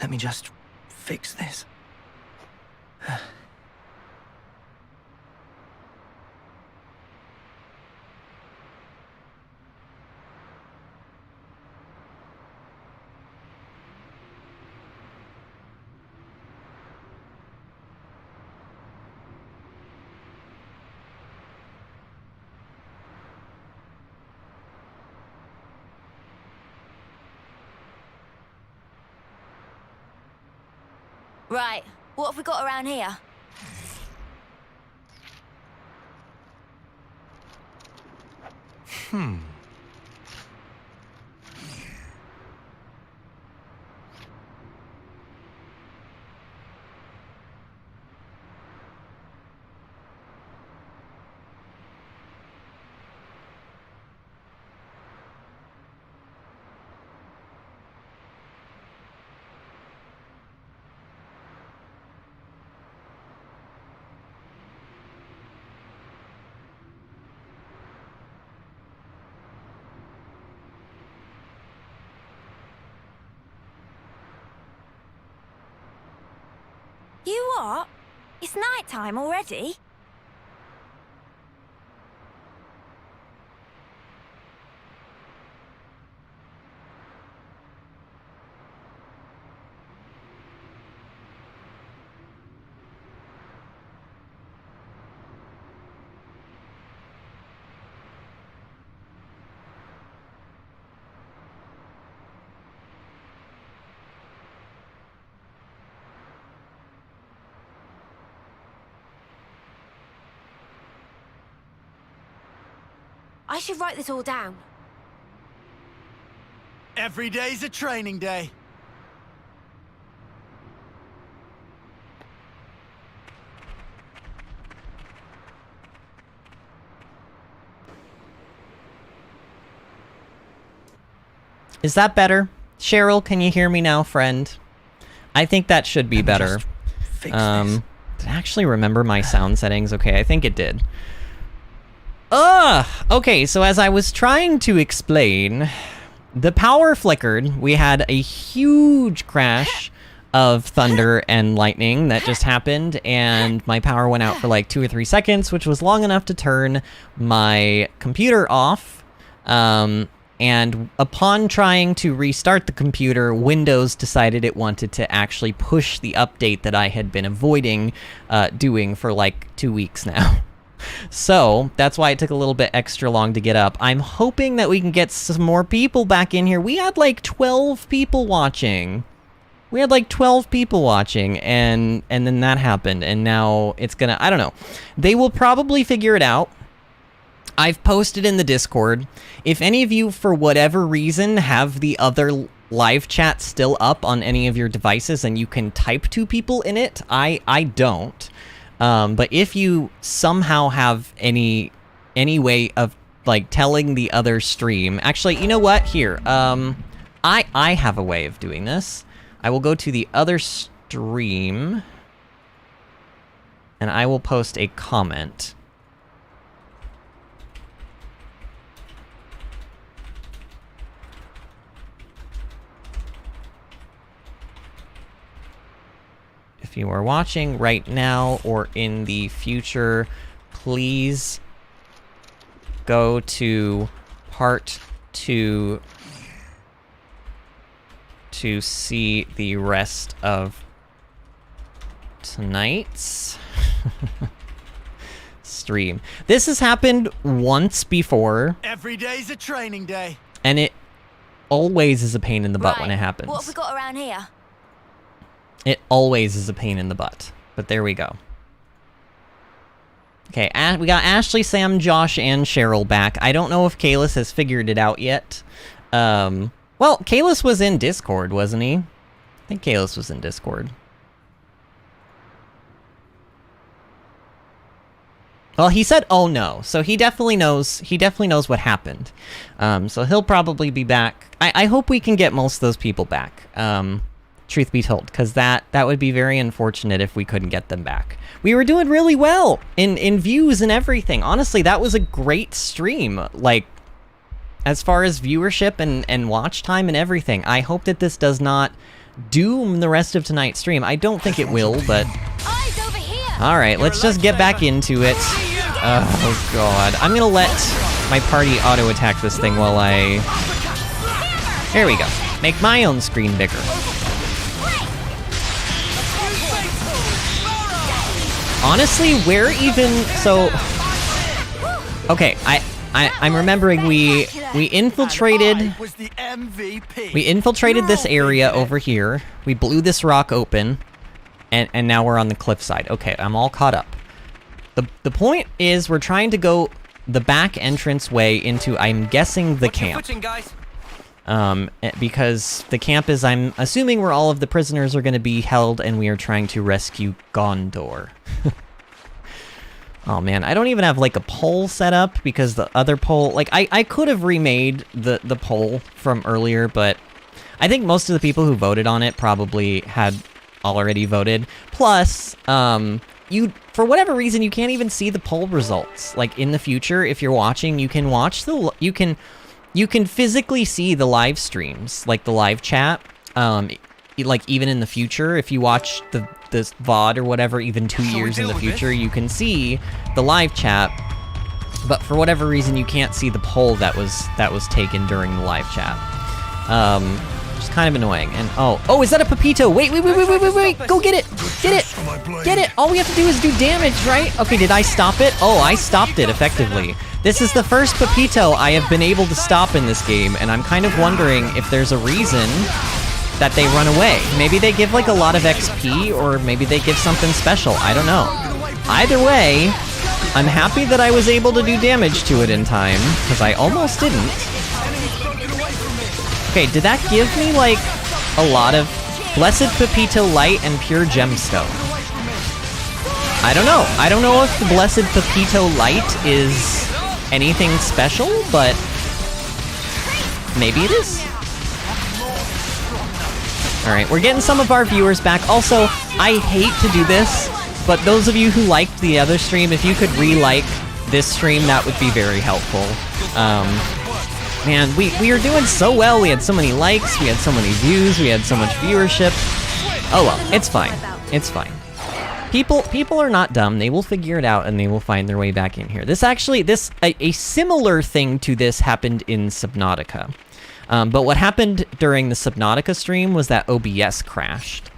Let me just fix this. Right, what have we got around here? You what? It's night time already? I should write this all down. Every day's a training day. Is that better? Cheryl, can you hear me now, friend? I think that should be better. Fix this. Did I actually remember my sound settings? Okay, I think it did. Okay, so as I was trying to explain, the power flickered. We had a huge crash of thunder and lightning that just happened, and my power went out for like 2 or 3 seconds, which was long enough to turn my computer off. And upon trying to restart the computer, Windows decided it wanted to actually push the update that I had been avoiding doing for like 2 weeks now. So that's why it took a little bit extra long to get up. I'm hoping that we can get some more people back in here. We had like 12 people watching. We had like 12 people watching, and then that happened, and now it's gonna, I don't know. They will probably figure it out. I've posted in the Discord. If any of you, for whatever reason, have the other live chat still up on any of your devices and you can type to people in it, I don't. But if you somehow have any way of like telling the other stream, actually, you know what? Here, I have a way of doing this. I will go to the other stream and I will post a comment. If you are watching right now or in the future, please go to part 2 to see the rest of tonight's stream. This has happened once before. Every day's a training day. And it always is a pain in the butt when it Right, happens. what have we got around here? It always is a pain in the butt. But there we go. Okay, we got Ashley, Sam, Josh, and Cheryl back. I don't know if Kalis has figured it out yet. Well, Kalis was in Discord, wasn't he? I think Kalis was in Discord. Well, he said, "Oh no," so he definitely knows. He definitely knows what happened. So he'll probably be back. I hope we can get most of those people back. Truth be told, because that would be very unfortunate if we couldn't get them back. We were doing really well in views and everything. Honestly, that was a great stream. Like, as far as viewership and watch time and everything. I hope that this does not doom the rest of tonight's stream. I don't think it will, but... Eyes over here. Alright, let's just get back into it. Oh god. I'm gonna let my party auto-attack this thing while I... There we go. Make my own screen bigger. Honestly, where even... So... Okay, I'm remembering we infiltrated... Was the MVP. We infiltrated this area over here. We blew this rock open. And now we're on the cliffside. Okay, I'm all caught up. The point is we're trying to go the back entrance way into, I'm guessing, the camp. Because the camp is, I'm assuming, where all of the prisoners are going to be held, and we are trying to rescue Gondor. Oh man, I don't even have like a poll set up because the other poll, like I could have remade the poll from earlier, but I think most of the people who voted on it probably had already voted. Plus, you, for whatever reason, you can't even see the poll results. Like in the future, if you're watching, you can watch the, you can physically see the live streams, like the live chat. Like even in the future, if you watch this VOD or whatever, even 2 years in the future, you can see the live chat. But for whatever reason, you can't see the poll that was taken during the live chat. Which is kind of annoying. And oh, is that a Pepito? Wait, go get it, get it. All we have to do is do damage, right? Okay, did I stop it? Oh, I stopped it effectively. This is the first Pepito I have been able to stop in this game, and I'm kind of wondering if there's a reason that they run away. Maybe they give like a lot of XP, or maybe they give something special. I don't know. Either way, I'm happy that I was able to do damage to it in time, because I almost didn't. Okay, did that give me like a lot of Blessed Pepito Light and Pure Gemstone? I don't know. I don't know if the Blessed Pepito Light is anything special, but maybe it is. Alright, we're getting some of our viewers back. Also, I hate to do this, but those of you who liked the other stream, if you could re-like this stream, that would be very helpful. Man, we are doing so well. We had so many likes, we had so many views, we had so much viewership. Oh well, it's fine. It's fine. People are not dumb. They will figure it out and they will find their way back in here. A similar thing to this happened in Subnautica. But what happened during the Subnautica stream was that OBS crashed.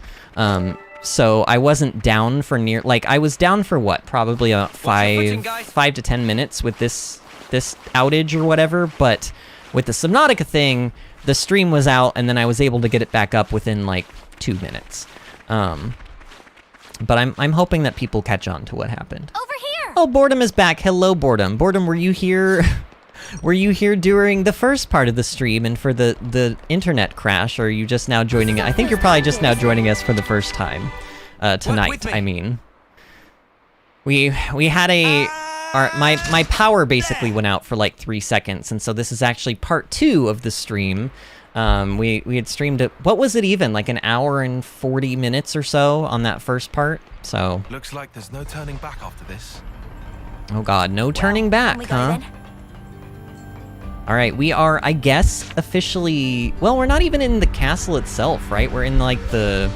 So I wasn't down for I was down for what? Probably about 5 to 10 minutes with this outage or whatever, but with the Subnautica thing, the stream was out and then I was able to get it back up within like 2 minutes. But I'm hoping that people catch on to what happened. Over here. Oh, Boredom is back. Hello, Boredom. Boredom, were you here? Were you here during the first part of the stream and for the internet crash, or are you just now joining it? I think you're probably just now joining us for the first time tonight. I mean, we had my power basically went out for like 3 seconds, and so this is actually part 2 of the stream. We had streamed it. What was it even? Like an hour and 40 minutes or so on that first part. So looks like there's no turning back after this. Oh God, no turning back, huh? All right, we are, I guess, officially... Well, we're not even in the castle itself, right? We're in, like, the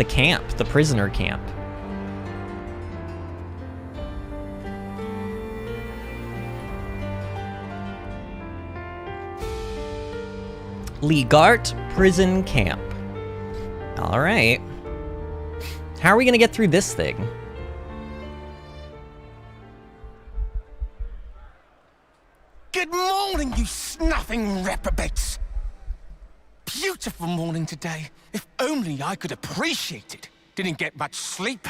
camp, the prisoner camp. Legart Prison Camp. All right. How are we going to get through this thing? Good morning, you snuffing reprobates! Beautiful morning today. If only I could appreciate it. Didn't get much sleep.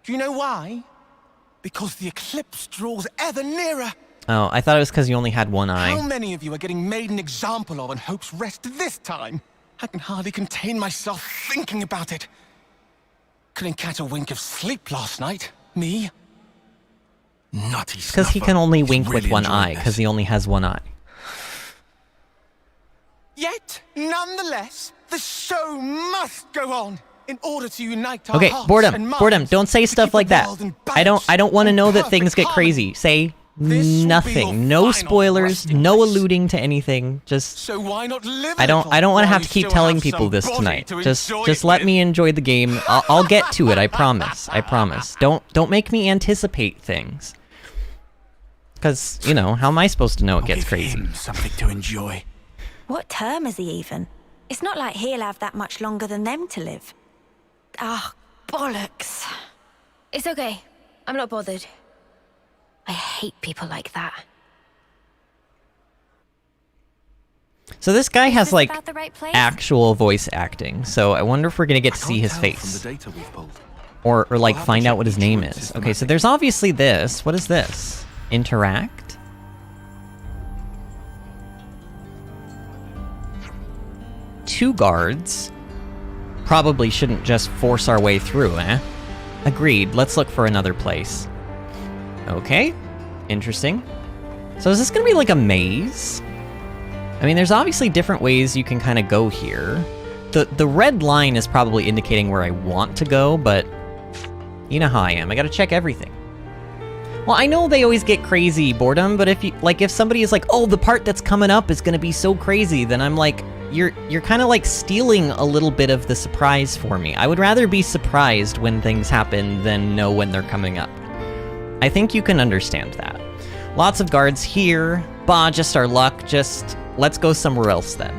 Do you know why? Because the eclipse draws ever nearer. Oh, I thought it was because you only had one eye. How many of you are getting made an example of on Hope's Rest this time? I can hardly contain myself thinking about it. Couldn't catch a wink of sleep last night. Me? Nutty snuffer. Because he can only wink really with one eye, because he only has one eye. Yet, nonetheless, the show must go on in order to unite our Okay, hearts and Boredom, minds Boredom, don't say to stuff keep like the that. world in I don't balance want to and know that things perfect get crazy. Say This will be your Nothing. No final spoilers. resting No place. alluding to anything. Just So why not live? I don't want to have to keep telling people this tonight. Just let me enjoy the game. I'll get to it. I promise. I promise. Don't make me anticipate things. Cuz, you know, how am I supposed to know it gets Give crazy? him something to enjoy. What term is he even? It's not like he'll have that much longer than them to live. Ah, bollocks. It's okay. I'm not bothered. I hate people like that. So this guy has this like about the right place? actual voice acting. So I wonder if we're going to get I to see can't his tell face from the data we've pulled. or like I'll have to find out check what his each name room is. Okay, so systematically. there's obviously this. What is this? Interact. Two guards. Probably shouldn't just force our way through, eh? Agreed. Let's look for another place. Okay. Interesting. So is this gonna be like a maze? I mean, there's obviously different ways you can kind of go here. The red line is probably indicating where I want to go, but you know how I am. I gotta check everything. Well, I know they always get crazy, Boredom, but if somebody is like, oh, the part that's coming up is gonna be so crazy, then I'm like, you're kind of like stealing a little bit of the surprise for me. I would rather be surprised when things happen than know when they're coming up. I think you can understand that. Lots of guards here. Bah, just our luck. Just let's go somewhere else then.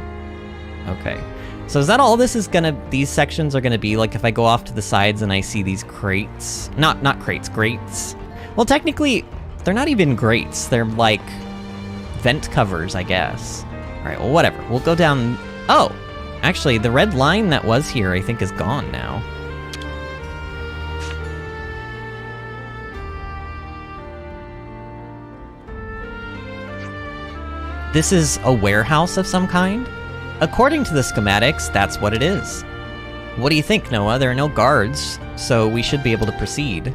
Okay. So is that all this is these sections are gonna be? Like if I go off to the sides and I see these crates? Not crates, grates. Well, technically, they're not even grates. They're like vent covers, I guess. All right, well, whatever. We'll go down. Oh, actually, the red line that was here, I think, is gone now. This is a warehouse of some kind? According to the schematics, that's what it is. What do you think, Noah? There are no guards, so we should be able to proceed.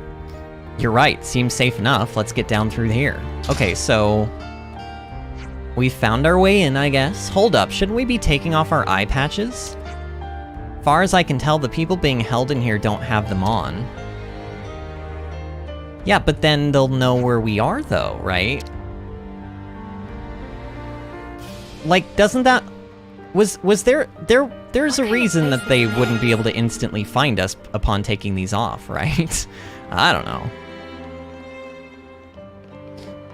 You're right, seems safe enough. Let's get down through here. Okay, so we found our way in, I guess. Hold up, shouldn't we be taking off our eye patches? Far as I can tell, the people being held in here don't have them on. Yeah, but then they'll know where we are, though, right? Like, doesn't that... Was there's a reason that they wouldn't be able to instantly find us upon taking these off, right? I don't know.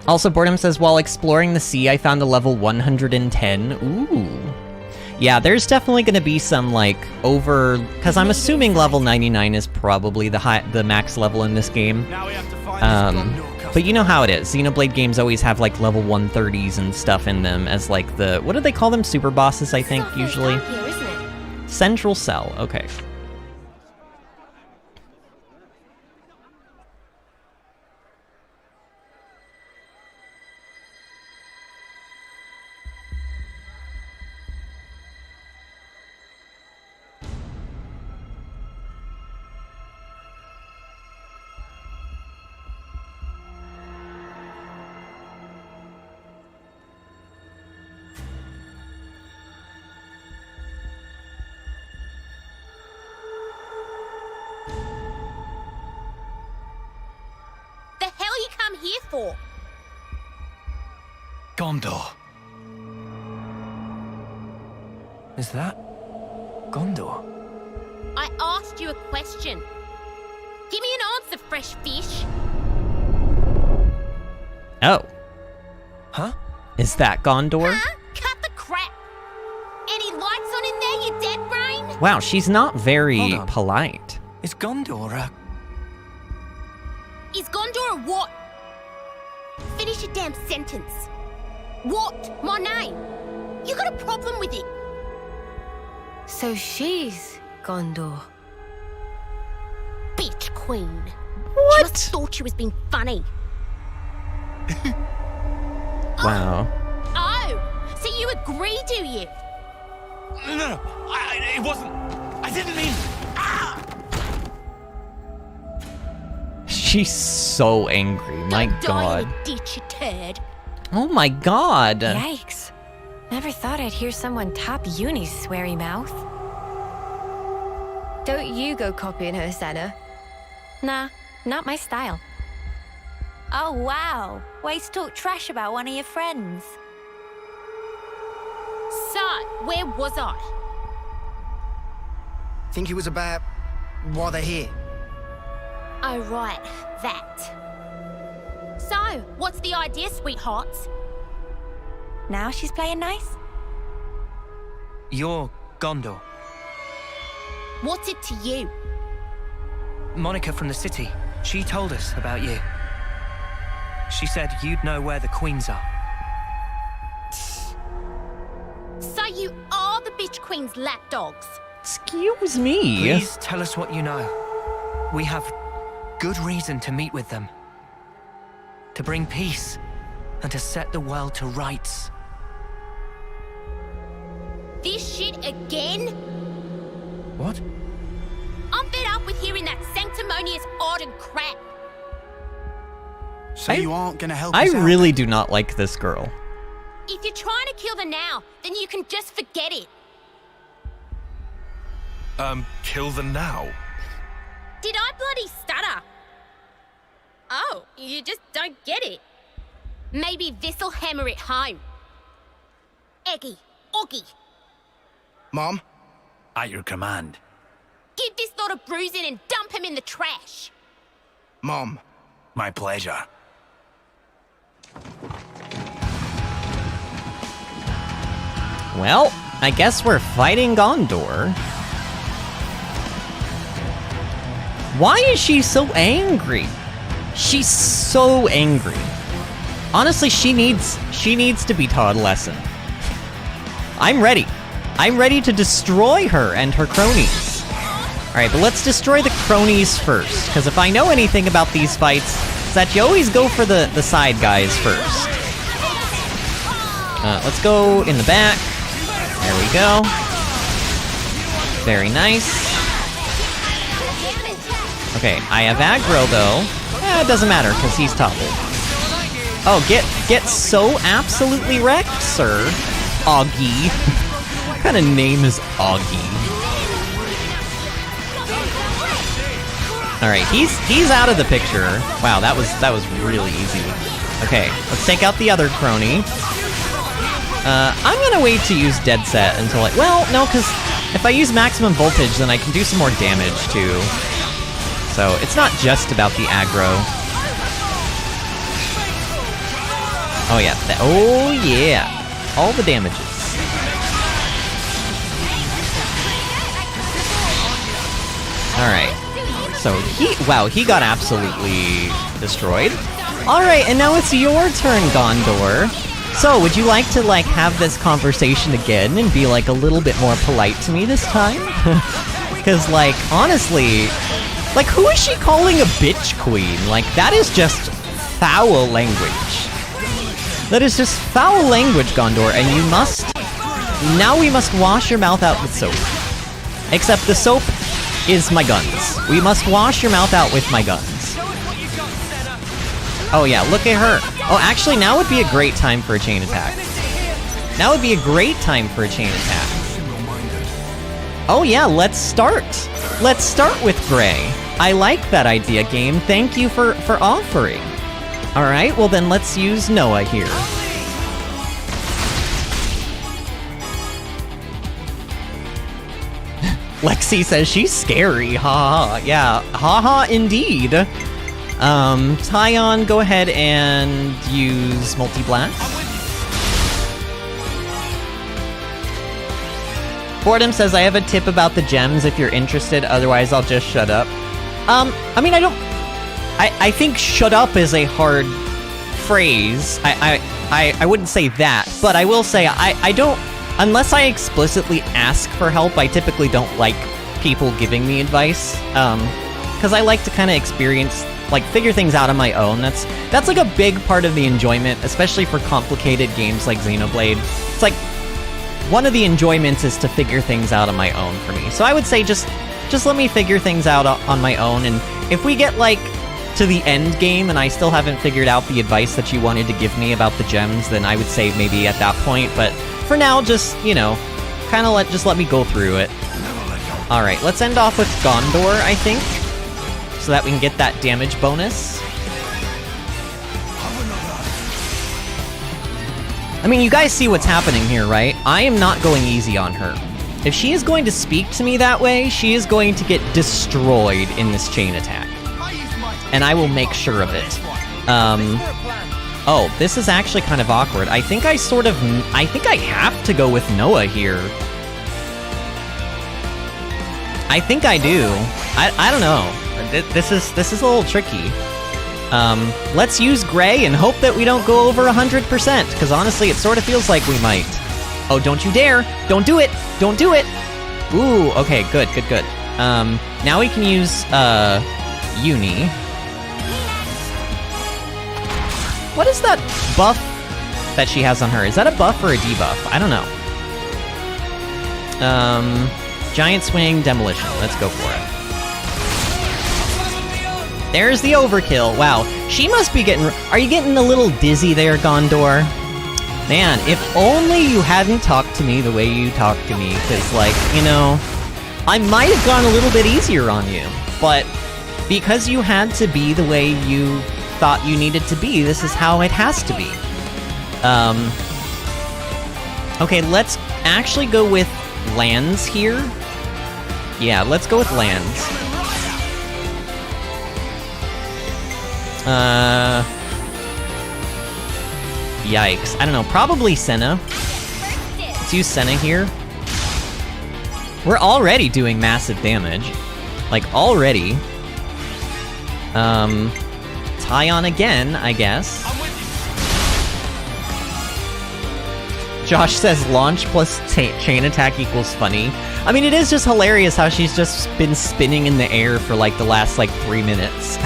Also, Boredom says, while exploring the sea, I found a level 110. Ooh. Yeah, there's definitely going to be some, like, over... Because I'm assuming level 99 is probably the max level in this game. Now we have to find this Gondor But you know how it is. Xenoblade games always have, like, level 130s and stuff in them as, like, the... What do they call them? Super bosses, I think, usually. Here, isn't it? Central Cell, okay. Here for? Gondor. Is that Gondor? I asked you a question. Give me an answer, fresh fish. Oh. Huh? Is that Gondor? Huh? Cut the crap. Any lights on in there, you dead brain? Wow, she's not very Hold on. polite. Is Gondor Is Gondor a what? Finish your damn sentence. What? My name? You got a problem with it? So she's Gondor. Bitch queen. What? She must thought she was being funny. Wow. Oh, so you agree, do you? No, it wasn't. I didn't mean. She's so angry, my Don't die god. in a ditch, you turd. Oh my god. Yikes. Never thought I'd hear someone tap Uni's sweary mouth. Don't you go copying her, Senna. Nah, not my style. Oh, wow. Way to talk trash about one of your friends. So, where was I? Think it was about why they're here. Oh, right, that. So, what's the idea, sweethearts? Now she's playing nice? You're Gondor. What's it to you? Monica from the city. She told us about you. She said you'd know where the queens are. So you are the bitch queen's lapdogs? Excuse me. Please tell us what you know. We have good reason to meet with them. To bring peace and to set the world to rights. This shit again? What? I'm fed up with hearing that sanctimonious Arden crap. So you aren't gonna help I us out? really do not like this girl. If you're trying to kill the now, then you can just forget it. Kill them now? Did I bloody stutter? Oh, you just don't get it. Maybe this'll hammer it home. Eggy, Oggy, Mom? At your command. give this lot a bruising and dump him in the trash. Mom. My pleasure. Well, I guess we're fighting Gondor. Why is she so angry? She's so angry. Honestly, she needs to be taught a lesson. I'm ready. I'm ready to destroy her and her cronies. Alright, but let's destroy the cronies first, because if I know anything about these fights, it's that you always go for the side guys first. Let's go in the back. There we go. Very nice. Okay, I have aggro though. It doesn't matter, because he's toppled. Oh, get so absolutely wrecked, sir. Augie. What kind of name is Augie? Alright, he's out of the picture. Wow, that was really easy. Okay, let's take out the other crony. I'm gonna wait to use Dead Set until well, no, because if I use maximum voltage, then I can do some more damage too. So it's not just about the aggro. Oh yeah, oh yeah, all the damages. All right, so he got absolutely destroyed. All right, and now it's your turn, Gondor. So, would you like to, have this conversation again and be, a little bit more polite to me this time? Because, honestly, who is she calling a bitch queen? That is just foul language. That is just foul language, Gondor, and you must... Now we must wash your mouth out with soap. Except the soap is my guns. We must wash your mouth out with my guns. Oh yeah, look at her. Oh, actually, now would be a great time for a chain attack. Now would be a great time for a chain attack. Oh yeah, let's start. Let's start with Gray. I like that idea, game. Thank you for offering. Alright, well then let's use Noah here. Lexi says she's scary, haha. Yeah, haha indeed. Tyon, go ahead and use multi-blast. Boredom says, I have a tip about the gems if you're interested, otherwise I'll just shut up. I mean, I think shut up is a hard phrase. I wouldn't say that, but I will say I don't, unless I explicitly ask for help, I typically don't like people giving me advice. Because I like to kind of experience, figure things out on my own. That's a big part of the enjoyment, especially for complicated games like Xenoblade. It's one of the enjoyments is to figure things out on my own for me. So I would say just let me figure things out on my own, and if we get, to the end game and I still haven't figured out the advice that you wanted to give me about the gems, then I would say maybe at that point, but for now, just, kind of let me go through it. Alright, let's end off with Gondor, I think, so that we can get that damage bonus. I mean, you guys see what's happening here, right? I am not going easy on her. If she is going to speak to me that way, she is going to get destroyed in this chain attack. And I will make sure of it. Oh, this is actually kind of awkward. I think I have to go with Noah here. I think I do. I don't know. This is a little tricky. Let's use Gray and hope that we don't go over 100%, because honestly, it sort of feels like we might. Oh, don't you dare! Don't do it! Don't do it! Ooh, okay, good. Now we can use, Uni. What is that buff that she has on her? Is that a buff or a debuff? I don't know. Giant Swing, Demolition. Let's go for it. There's the overkill. Wow. She must be getting... Are you getting a little dizzy there, Gondor? Man, if only you hadn't talked to me the way you talked to me, because, like, you know, I might have gone a little bit easier on you, but because you had to be the way you thought you needed to be, this is how it has to be. Okay, let's actually go with lands here. Yeah, let's go with lands. Yikes. I don't know, probably Senna. Let's use Senna here. We're already doing massive damage. Like, already. Tie on again, I guess. Josh says launch plus chain attack equals funny. I mean, it is just hilarious how she's just been spinning in the air for like the last like 3 minutes.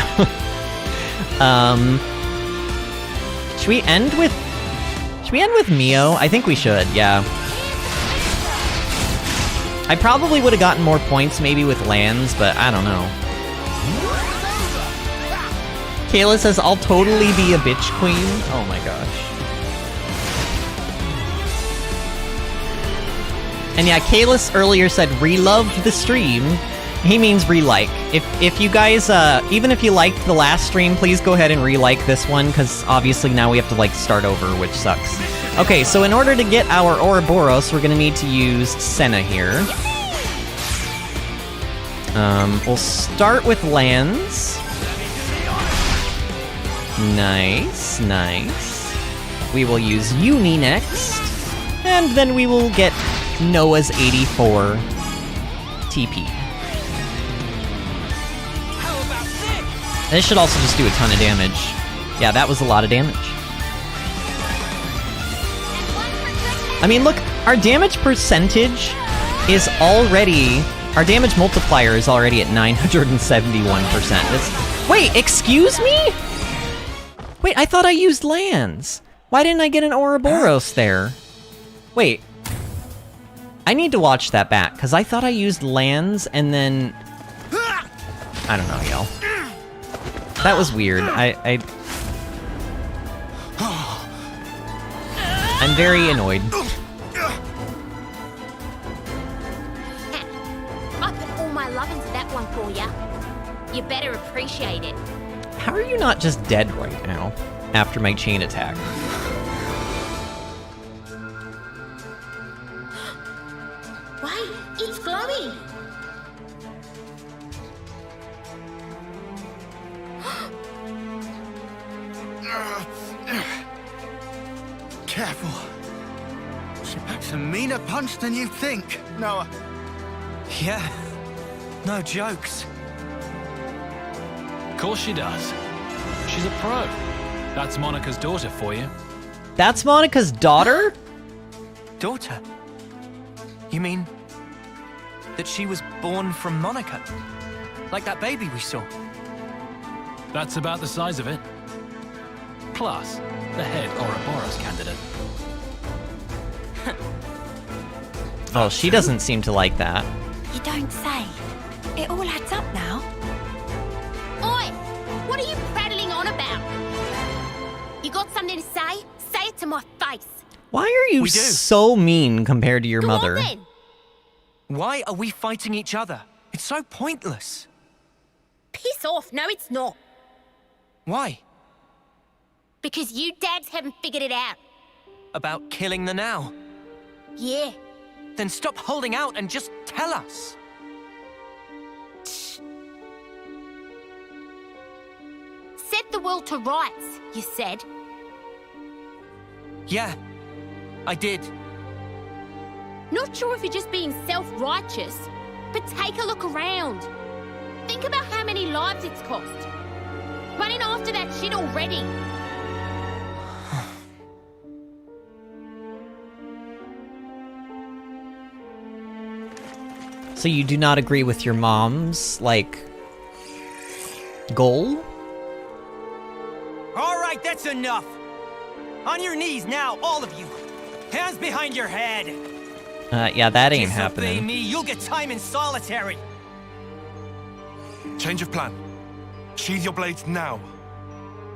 Should we end with Mio? I think we should, yeah. I probably would have gotten more points maybe with lands, but I don't know. Kayla says, I'll totally be a bitch queen. Oh my gosh. And yeah, Kalis earlier said re-loved the stream. He means re-like. If you guys, even if you liked the last stream, please go ahead and re-like this one, because obviously now we have to like start over, which sucks. Okay, so in order to get our Ouroboros, we're gonna need to use Senna here. We'll start with lands. Nice, nice. We will use Uni next, and then we will get Noah's 84 TP. This should also just do a ton of damage. Yeah, that was a lot of damage. I mean, look, our damage percentage is already... Our damage multiplier is already at 971%. Wait, excuse me? Wait, I thought I used lands. Why didn't I get an Ouroboros there? Wait. I need to watch that back, because I thought I used lands and then... I don't know, y'all. That was weird. I'm very annoyed. I put all my love into that one for ya. You better appreciate it. How are you not just dead right now, after my chain attack? Wait, it's glowing. Careful. She packs a meaner punch than you think, Noah. Yeah, no jokes. Of course she does. She's a pro. That's Monica's daughter for you. That's Monica's daughter? Daughter? You mean that she was born from Monica? Like that baby we saw? That's about the size of it. Plus, the head Ouroboros candidate. Oh, she doesn't seem to like that. You don't say. It all adds up now. Oi! What are you prattling on about? You got something to say? Say it to my face. Why are you We do. so mean compared to your Go mother? on then. Why are we fighting each other? It's so pointless. Piss off. No, it's not. Why? Because you dads haven't figured it out. About killing the Now? Yeah. Then stop holding out and just tell us. Set the world to rights, you said. Yeah, I did. Not sure if you're just being self-righteous, but take a look around. Think about how many lives it's cost. Running after that shit already. So you do not agree with your mom's, like, goal? All right, that's enough. On your knees now, all of you. Hands behind your head. Yeah, that ain't Disobey happening. me, you'll get time in solitary. Change of plan. Sheathe your blades now.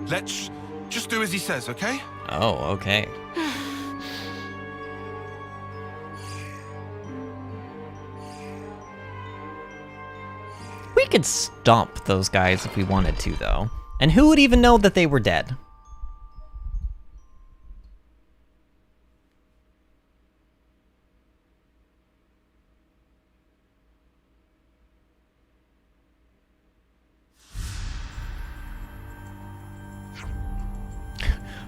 Let's just do as he says, okay? Oh, okay. We could stomp those guys if we wanted to, though. And who would even know that they were dead?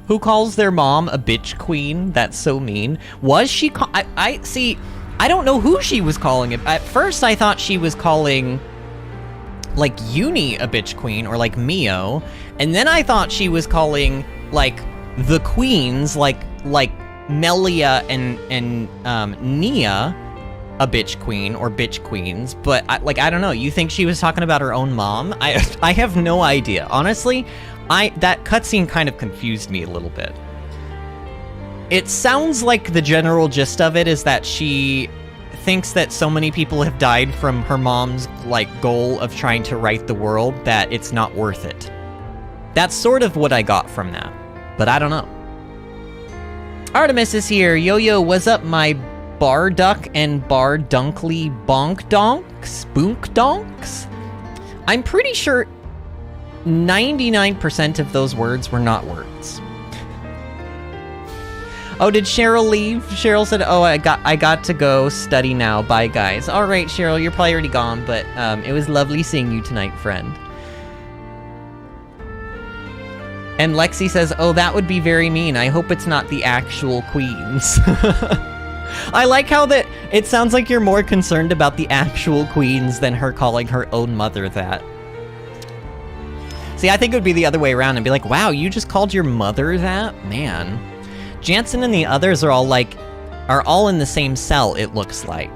Who calls their mom a bitch queen? That's so mean. Was she I see, I don't know who she was calling it. At first I thought she was calling, like, Uni a bitch queen, or like Mio. And then I thought she was calling, like, the queens, like Melia and Nia a bitch queen, or bitch queens. But, I don't know. You think she was talking about her own mom? I have no idea. Honestly, that cutscene kind of confused me a little bit. It sounds like the general gist of it is that she thinks that so many people have died from her mom's, like, goal of trying to right the world that it's not worth it. That's sort of what I got from that, but I don't know. Artemis is here. Yo-yo, what's up, my Barduck and Bardunkly bonk donks? Boonk donks? I'm pretty sure 99% of those words were not words. Oh, did Cheryl leave? Cheryl said, oh, I got to go study now. Bye, guys. All right, Cheryl, you're probably already gone, but it was lovely seeing you tonight, friend. And Lexi says, oh, that would be very mean. I hope it's not the actual queens. I like how that it sounds like you're more concerned about the actual queens than her calling her own mother that. See, I think it would be the other way around and be like, wow, you just called your mother that? Man. Jansen and the others are all in the same cell, it looks like.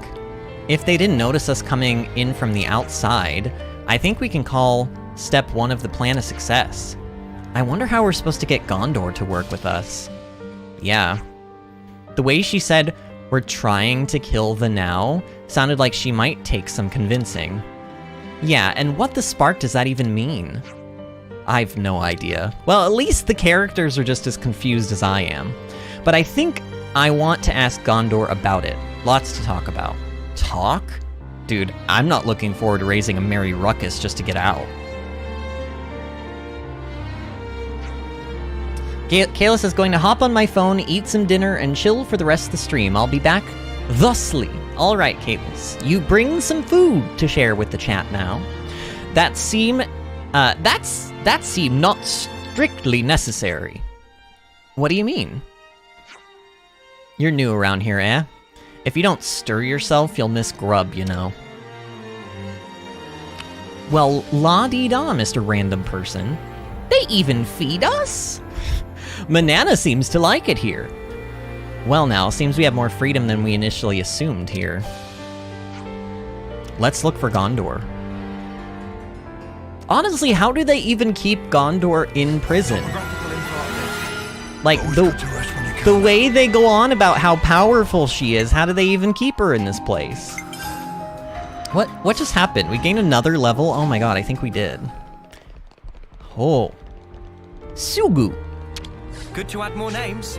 If they didn't notice us coming in from the outside, I think we can call step 1 of the plan a success. I wonder how we're supposed to get Gondor to work with us. Yeah. The way she said, we're trying to kill the Now, sounded like she might take some convincing. Yeah, and what the spark does that even mean? I've no idea. Well, at least the characters are just as confused as I am. But I think I want to ask Gondor about it. Lots to talk about. Talk? Dude, I'm not looking forward to raising a merry ruckus just to get out. Kalis is going to hop on my phone, eat some dinner, and chill for the rest of the stream. I'll be back thusly. All right, Kalis, you bring some food to share with the chat now. That seem not strictly necessary. What do you mean? You're new around here, eh? If you don't stir yourself, you'll miss grub, you know. Well, la-dee-da, Mr. Random Person. They even feed us? Manana seems to like it here. Well now, seems we have more freedom than we initially assumed here. Let's look for Gondor. Honestly, how do they even keep Gondor in prison? Like, the way they go on about how powerful she is, how do they even keep her in this place? What just happened? We gained another level? Oh my god, I think we did. Oh. Sugu. Good to add more names.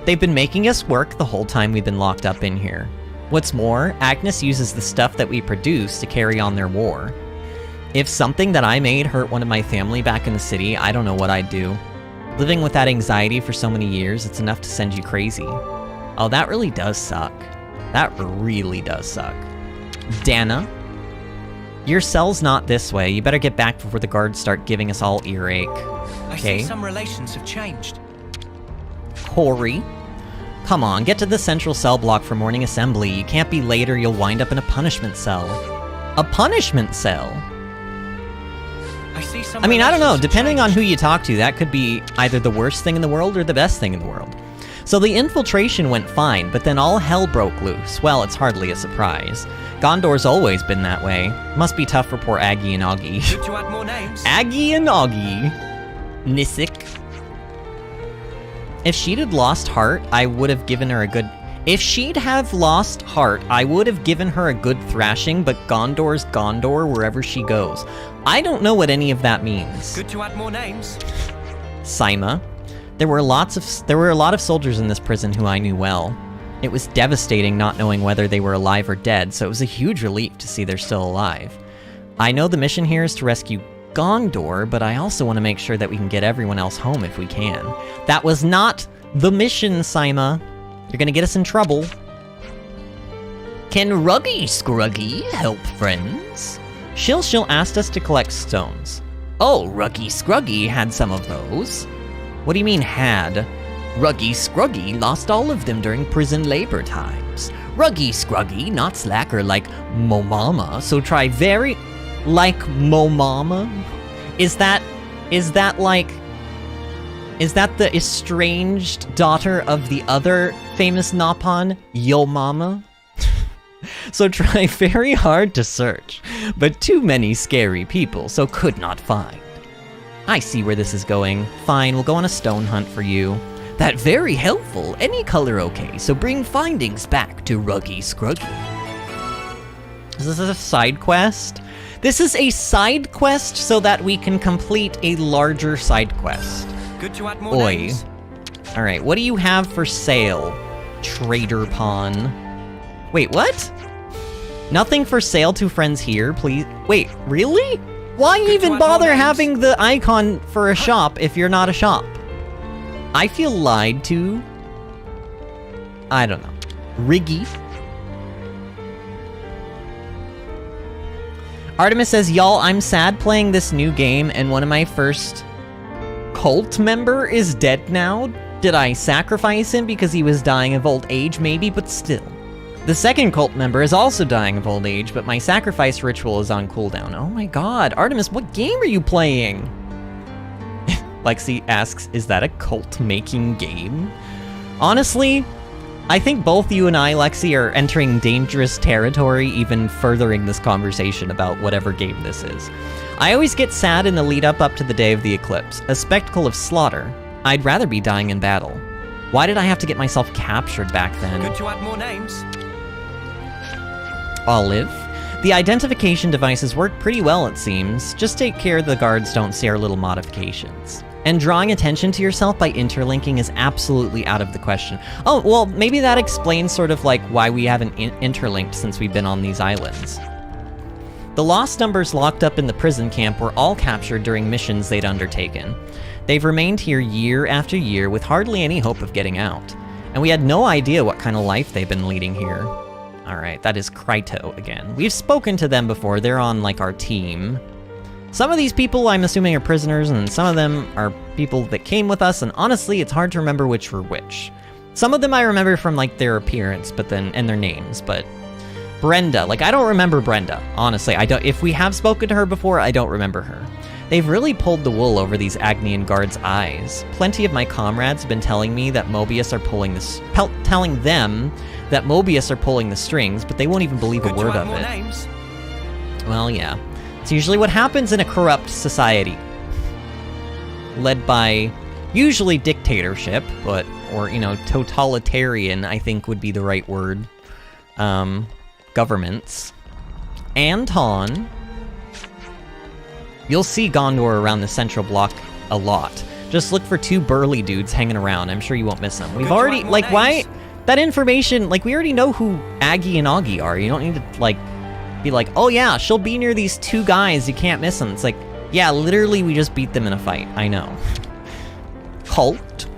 They've been making us work the whole time we've been locked up in here. What's more, Agnes uses the stuff that we produce to carry on their war. If something that I made hurt one of my family back in the city, I don't know what I'd do. Living with that anxiety for so many years, it's enough to send you crazy. Oh, that really does suck. That really does suck. Dana, your cell's not this way. You better get back before the guards start giving us all earache. I see some relations have changed. Corey, come on, get to the central cell block for morning assembly. You can't be late or you'll wind up in a punishment cell. A punishment cell? I mean, I don't know. Depending on who you talk to, that could be either the worst thing in the world or the best thing in the world. So the infiltration went fine, but then all hell broke loose. Well, it's hardly a surprise. Gondor's always been that way. Must be tough for poor Aggie and Augie. Good to add more names. Aggie and Augie. Nisik. If she'd have lost heart, I would have given her a good... If she'd have lost heart, I would have given her a good thrashing, but Gondor's Gondor wherever she goes. I don't know what any of that means. Good to add more names. Saima. There were a lot of soldiers in this prison who I knew well. It was devastating not knowing whether they were alive or dead, so it was a huge relief to see they're still alive. I know the mission here is to rescue Gondor, but I also want to make sure that we can get everyone else home if we can. That was not the mission, Saima. You're gonna get us in trouble. Can Ruggy Scruggy help friends? Shil asked us to collect stones. Oh, Ruggy Scruggy had some of those. What do you mean, had? Ruggy Scruggy lost all of them during prison labor times. Ruggy Scruggy, not slacker like Momama, so try very... Like Momama? Is that the estranged daughter of the other famous Nopon, Yo Mama? So try very hard to search, but too many scary people, so could not find. I see where this is going. Fine, we'll go on a stone hunt for you. That very helpful. Any color okay, so bring findings back to Ruggy Scruggy. Is this a side quest? This is a side quest so that we can complete a larger side quest. Good to add more names. Alright, what do you have for sale? Trader Pawn. Wait, what? Nothing for sale to friends here, please. Wait, really? Why even bother having the icon for a shop if you're not a shop? I feel lied to. I don't know. Riggy. Artemis says, y'all, I'm sad playing this new game and one of my first cult member is dead now. Did I sacrifice him because he was dying of old age? Maybe, but still. The second cult member is also dying of old age, but my sacrifice ritual is on cooldown. Oh my god, Artemis, what game are you playing? Lexi asks, is that a cult-making game? Honestly, I think both you and I, Lexi, are entering dangerous territory, even furthering this conversation about whatever game this is. I always get sad in the lead-up to the day of the eclipse, a spectacle of slaughter. I'd rather be dying in battle. Why did I have to get myself captured back then? Good to add more names. Olive. The identification devices work pretty well, it seems. Just take care the guards don't see our little modifications. And drawing attention to yourself by interlinking is absolutely out of the question. Oh, well, maybe that explains sort of like why we haven't interlinked since we've been on these islands. The lost numbers locked up in the prison camp were all captured during missions they'd undertaken. They've remained here year after year with hardly any hope of getting out. And we had no idea what kind of life they've been leading here. Alright, that is Kryto again. We've spoken to them before, they're on like our team. Some of these people I'm assuming are prisoners, and some of them are people that came with us, and honestly, it's hard to remember which were which. Some of them I remember from like their appearance, and their names, but Brenda, like I don't remember Brenda, honestly. If we have spoken to her before, I don't remember her. They've really pulled the wool over these Agnian guards' eyes. Plenty of my comrades have been telling me that Mobius are pulling telling them that Mobius are pulling the strings, but they won't even believe a word of it. Names. Well, yeah. It's usually what happens in a corrupt society. Led by, usually dictatorship, or, you know, totalitarian, I think would be the right word. Governments. Anton. You'll see Gondor around the central block a lot. Just look for two burly dudes hanging around. I'm sure you won't miss them. We've already, like, why? That information, like, we already know who Aggie and Augie are. You don't need to, like, be like, oh yeah, she'll be near these two guys, you can't miss them. It's like, yeah, literally we just beat them in a fight, I know. cult.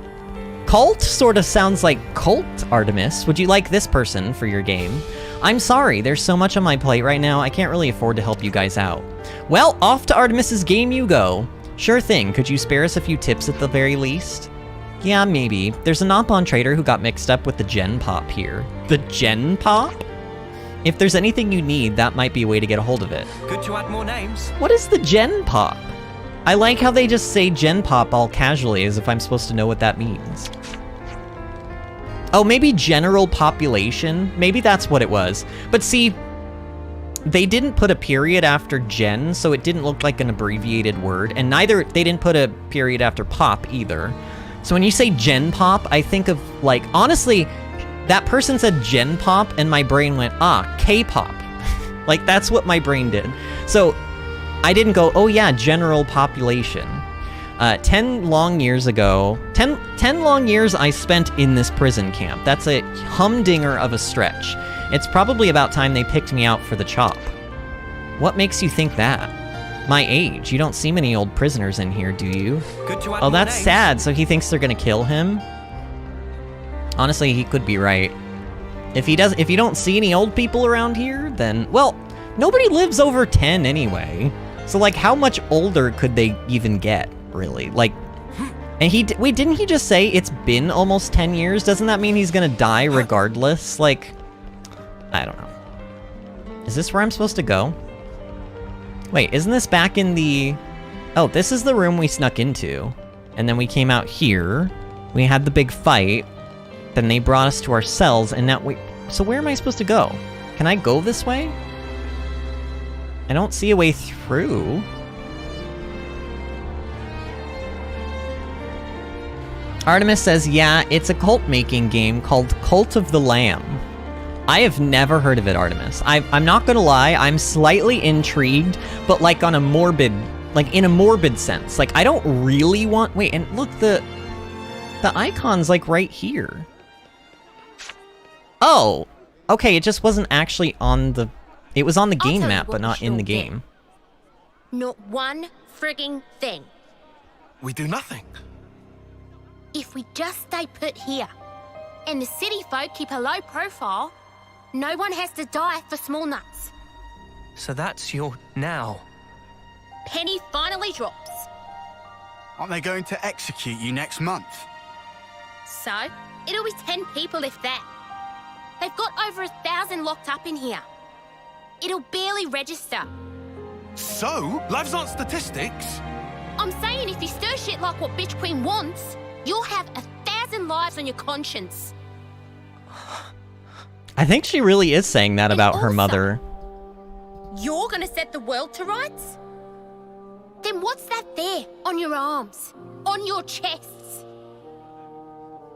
Cult sort of sounds like cult, Artemis. Would you like this person for your game? I'm sorry, there's so much on my plate right now, I can't really afford to help you guys out. Well, off to Artemis's game you go. Sure thing, could you spare us a few tips at the very least? Yeah, maybe. There's a Nopon trader who got mixed up with the Gen Pop here. The Gen Pop? If there's anything you need, that might be a way to get a hold of it. Good to add more names. What is the Gen Pop? I like how they just say Gen Pop all casually as if I'm supposed to know what that means. Oh, maybe general population? Maybe that's what it was. But see, they didn't put a period after gen, so it didn't look like an abbreviated word, and neither, they didn't put a period after pop either. So when you say Gen Pop, I think of, like, honestly, that person said Gen Pop, and my brain went, K-pop. Like, that's what my brain did. So, I didn't go, oh yeah, general population. 10 long years ago, 10 long years I spent in this prison camp. That's a humdinger of a stretch. It's probably about time they picked me out for the chop. What makes you think that? My age. You don't see many old prisoners in here, do you? Good to add Oh, more that's names. sad, so he thinks they're gonna kill him? Honestly, he could be right. If you don't see any old people around here, then, well, nobody lives over 10 anyway. So, like, how much older could they even get, really? Like, and wait, didn't he just say it's been almost 10 years? Doesn't that mean he's gonna die regardless? Like, I don't know. Is this where I'm supposed to go? Wait, isn't this back in the... Oh, this is the room we snuck into. And then we came out here. We had the big fight. Then they brought us to our cells, and now we... So where am I supposed to go? Can I go this way? I don't see a way through. Artemis says, yeah, it's a cult-making game called Cult of the Lamb. I have never heard of it, Artemis. I'm not gonna lie, I'm slightly intrigued, but like on a morbid, like in a morbid sense. Like, I don't really want... Wait, and look, the icon's like right here. Oh, okay, it just wasn't actually on the... It was on the game map, but not in the game. Not one frigging thing. We do nothing. If we just stay put here, and the city folk keep a low profile, no one has to die for small nuts. So that's your now. Penny finally drops. Aren't they going to execute you next month? So, it'll be 10 people if that. They've got over 1,000 locked up in here. It'll barely register. So? Lives aren't statistics? I'm saying if you stir shit like what Bitch Queen wants, you'll have 1,000 lives on your conscience. I think she really is saying that about her mother. You're gonna set the world to rights? Then what's that there on your arms, on your chests?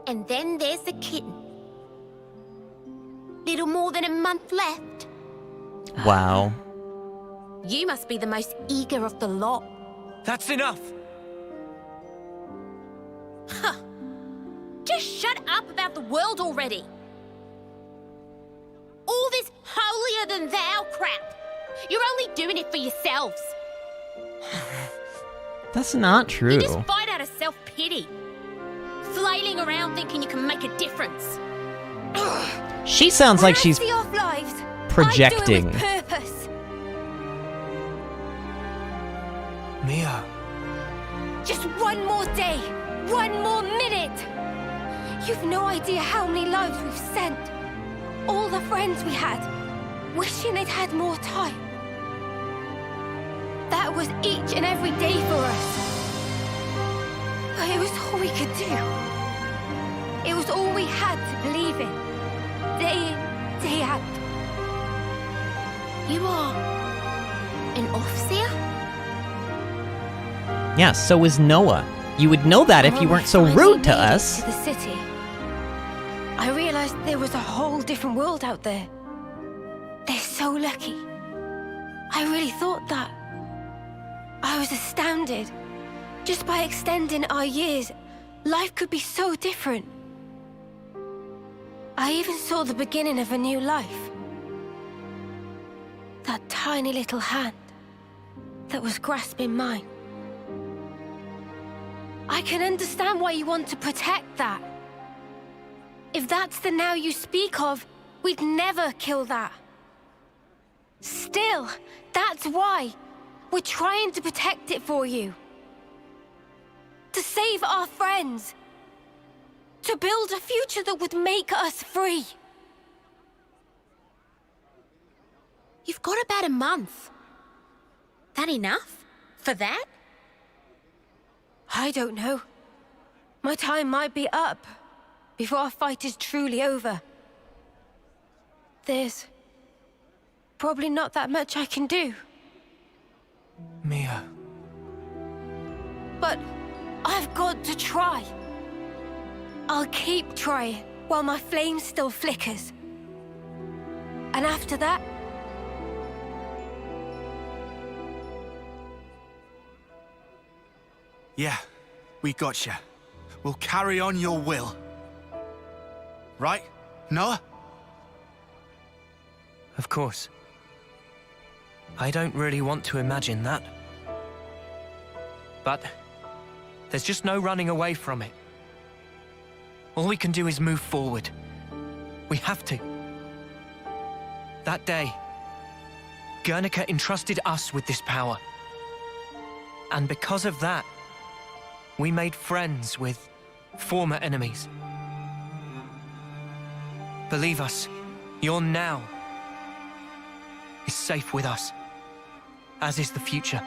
And then there's the kitten. Little more than a month left. Wow. You must be the most eager of the lot. That's enough. Huh. Just shut up about the world already. All this holier-than-thou crap. You're only doing it for yourselves. That's not true. You just fight out of self-pity. Flailing around thinking you can make a difference. She sounds like she's off lives. projecting. I do it with purpose. Mia. Just one more day, one more minute. You've no idea how many lives we've sent. All the friends we had, wishing they'd had more time. That was each and every day for us. But it was all we could do. It was all we had to believe in. Day in, day out. You are an overseer? Yeah, so is Noah. You would know that if you weren't so rude to us. To the city, I realized there was a whole different world out there. They're so lucky. I really thought that. I was astounded. Just by extending our years, life could be so different. I even saw the beginning of a new life. That tiny little hand that was grasping mine. I can understand why you want to protect that. If that's the now you speak of, we'd never kill that. Still, that's why we're trying to protect it for you. To save our friends. To build a future that would make us free. You've got about a month. That enough? For that? I don't know. My time might be up before our fight is truly over. There's probably not that much I can do. Mia. But I've got to try. I'll keep trying while my flame still flickers. And after that... Yeah, we gotcha. We'll carry on your will. Right, Noah? Of course. I don't really want to imagine that. But there's just no running away from it. All we can do is move forward. We have to. That day, Guernica entrusted us with this power. And because of that, we made friends with former enemies. Believe us, your now is safe with us, as is the future.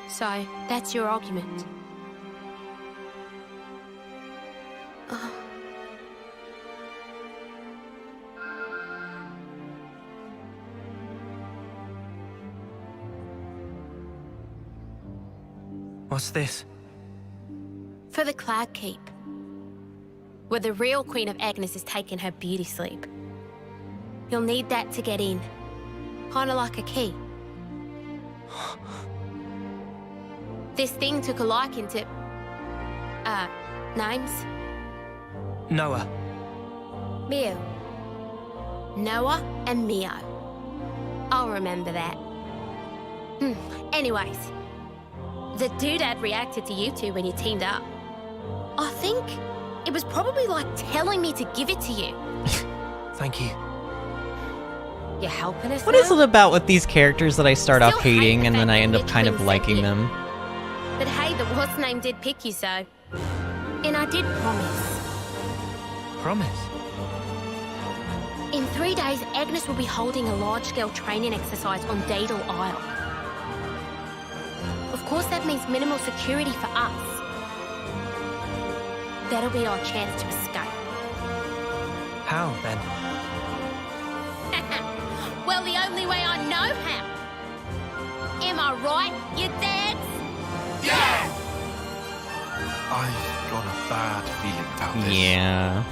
So, that's your argument. What's this? For the Cloud Keep, where the real Queen of Agnes has taken her beauty sleep. You'll need that to get in. Kinda like a key. This thing took a liking to... names? Noah. Mio. Noah and Mio. I'll remember that. Anyways. The doodad reacted to you two when you teamed up. I think it was probably like telling me to give it to you. Thank you. You're helping us What now? is it about with these characters that I start off Still hate hating the and then fact I that end up Mitch kind of Wing liking sent you. them? But hey, the what's name did pick you, so... And I did promise. Promise? In 3 days, Agnes will be holding a large-scale training exercise on Daedal Isle. Of course, that means minimal security for us. That'll be our chance to escape. How, then? Well, the only way I know how. Am I right, you dads? Yeah! I've got a bad feeling about this. Yeah.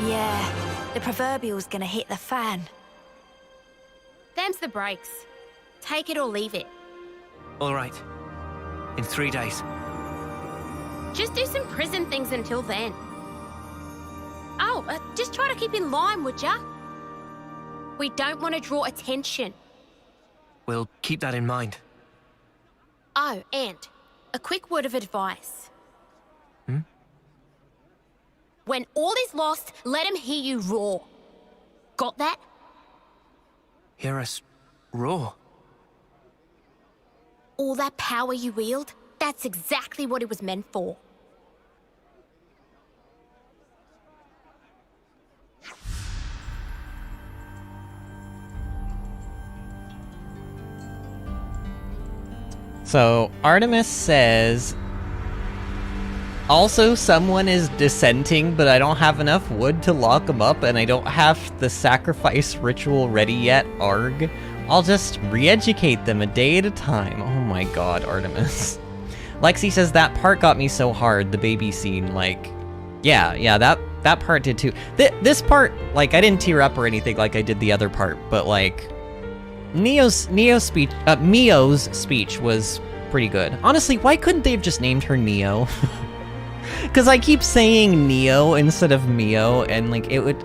Yeah, the proverbial's gonna hit the fan. Them's the breaks. Take it or leave it. All right. In 3 days. Just do some prison things until then. Oh, just try to keep in line, would ya? We don't want to draw attention. We'll keep that in mind. Oh, and a quick word of advice. When all is lost, let him hear you roar. Got that? Hear us roar. All that power you wield, that's exactly what it was meant for. So, Artemis says, also someone is dissenting, but I don't have enough wood to lock them up, and I don't have the sacrifice ritual ready yet, arg. I'll just re-educate them a day at a time. Oh my god, Artemis. Lexi says, that part got me so hard, the baby scene, like... Yeah, that part did too. This part, like, I didn't tear up or anything like I did the other part, but, like... Mio's speech was pretty good. Honestly, why couldn't they have just named her Neo? Because I keep saying Neo instead of Mio, and like it would.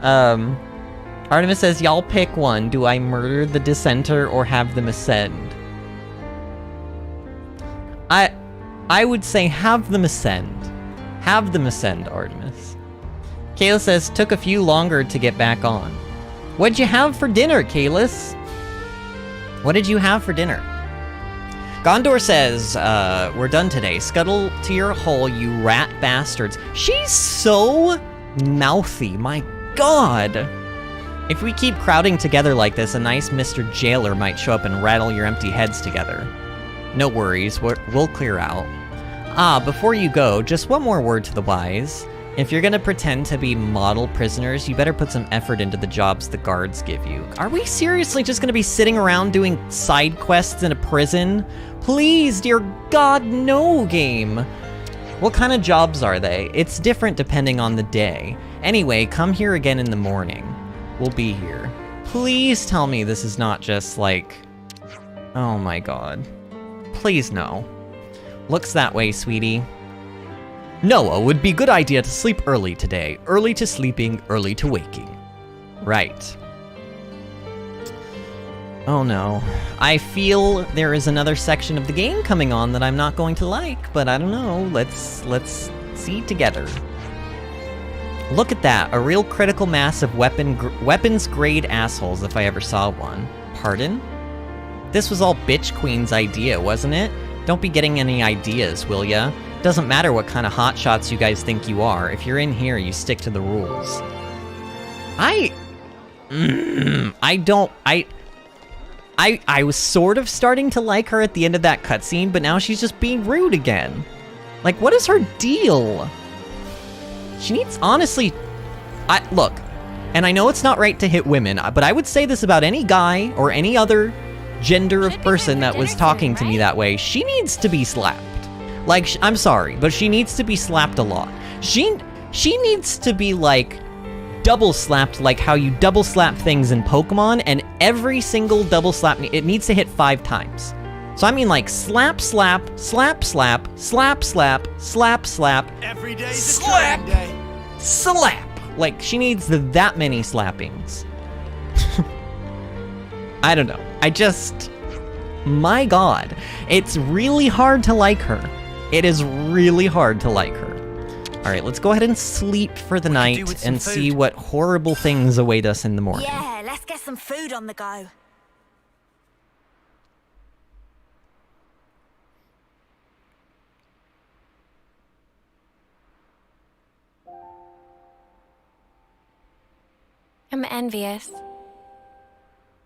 Artemis says, "Y'all pick one. Do I murder the dissenter or have them ascend?" I would say have them ascend. Have them ascend, Artemis. Kayla says, took a few longer to get back on. What'd you have for dinner, Kalis? What did you have for dinner? Gondor says, we're done today. Scuttle to your hole, you rat bastards. She's so mouthy, my god. If we keep crowding together like this, a nice Mr. Jailer might show up and rattle your empty heads together. No worries, we'll clear out. Before you go, just one more word to the wise. If you're gonna pretend to be model prisoners, you better put some effort into the jobs the guards give you. Are we seriously just gonna be sitting around doing side quests in a prison? Please, dear God, no, game. What kind of jobs are they? It's different depending on the day. Anyway, come here again in the morning. We'll be here. Please tell me this is not just like... Oh my god. Please no. Looks that way, sweetie. Noah, would be good idea to sleep early today. Early to sleeping, early to waking. Right. Oh no. I feel there is another section of the game coming on that I'm not going to like, but I don't know. Let's see together. Look at that, a real critical mass of weapons-grade assholes if I ever saw one. Pardon? This was all Bitch Queen's idea, wasn't it? Don't be getting any ideas, will ya? Doesn't matter what kind of hotshots you guys think you are. If you're in here, you stick to the rules. I was sort of starting to like her at the end of that cutscene, but now she's just being rude again. Like, what is her deal? She needs, honestly... Look, and I know it's not right to hit women, but I would say this about any guy or any other gender of person that was talking to me that way. She needs to be slapped. Like, I'm sorry, but she needs to be slapped a lot. She needs to be, like, double slapped, like how you double slap things in Pokemon, and every single double slap, it needs to hit 5 times. So I mean, like, slap, slap, slap, slap, slap, slap, slap, slap, Every day's slap, a day. slap. Like, she needs that many slappings. I don't know. My god. It's really hard to like her. It is really hard to like her. Alright, let's go ahead and sleep for the night and see what horrible things await us in the morning. Yeah, let's get some food on the go. I'm envious.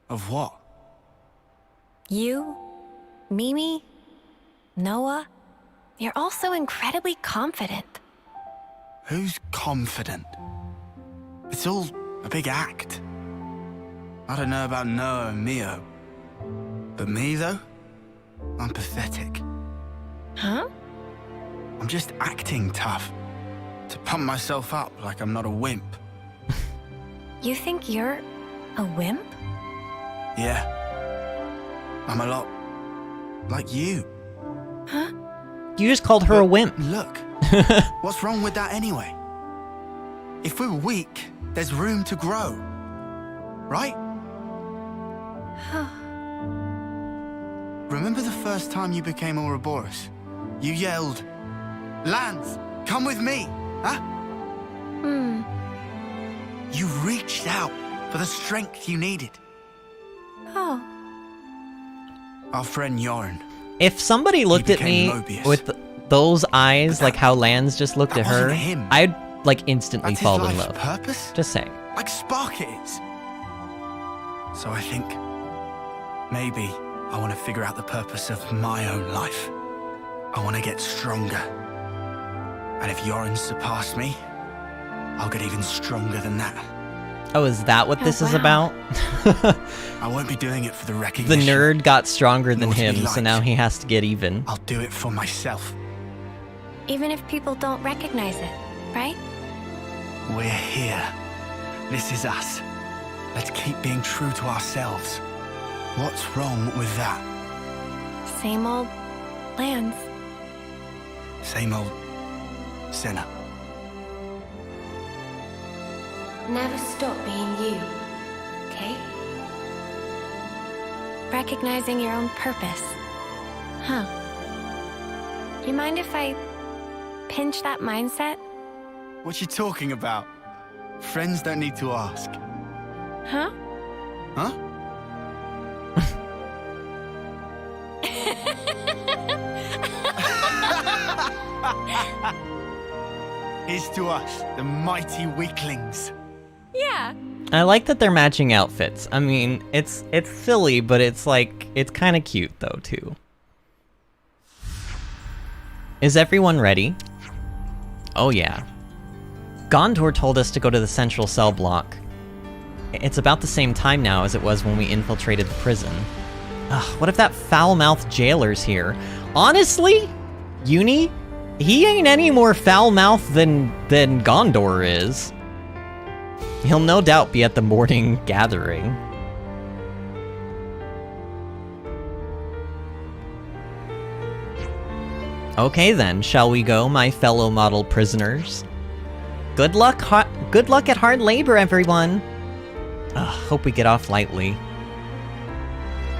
Of what? You, Mimi, Noah, you're all so incredibly confident. Who's confident? It's all a big act. I don't know about Noah and Mio. But me, though? I'm pathetic. Huh? I'm just acting tough. To pump myself up like I'm not a wimp. You think you're a wimp? Yeah. I'm a lot like you. Huh? You just called her a wimp. Look, what's wrong with that anyway? If we're weak, there's room to grow. Right? Remember the first time you became Ouroboros? You yelled, "Lance, come with me!" Huh? You reached out for the strength you needed. Oh. Our friend Jorn. If somebody looked at me Mobius. with those eyes, like how Lance just looked at her, wasn't him. I'd like instantly That's fall his in life's love. purpose? Just saying. Like Spark it is. So I think maybe I want to figure out the purpose of my own life. I want to get stronger. And if Jorn surpassed me, I'll get even stronger than that. Oh, is that what this is about? I won't be doing it for the The recognition. nerd got stronger than Nor to be him, so liked. now he has to get even. I'll do it for myself. Even if people don't recognize it, right? We're here. This is us. Let's keep being true to ourselves. What's wrong with that? Same old Lance. Same old sinner. Never stop being you, okay? Recognizing your own purpose. Huh. You mind if I pinch that mindset? What you talking about? Friends don't need to ask. Huh? Huh? Here's to us, the mighty weaklings. Yeah. I like that they're matching outfits. I mean, it's silly, but it's like, it's kind of cute though, too. Is everyone ready? Oh yeah. Gondor told us to go to the central cell block. It's about the same time now as it was when we infiltrated the prison. Ugh, what if that foul-mouthed jailer's here? Honestly, Uni, he ain't any more foul-mouthed than Gondor is. He'll no doubt be at the morning gathering. Okay then, shall we go, my fellow model prisoners? Good luck at hard labor, everyone! Ugh, hope we get off lightly.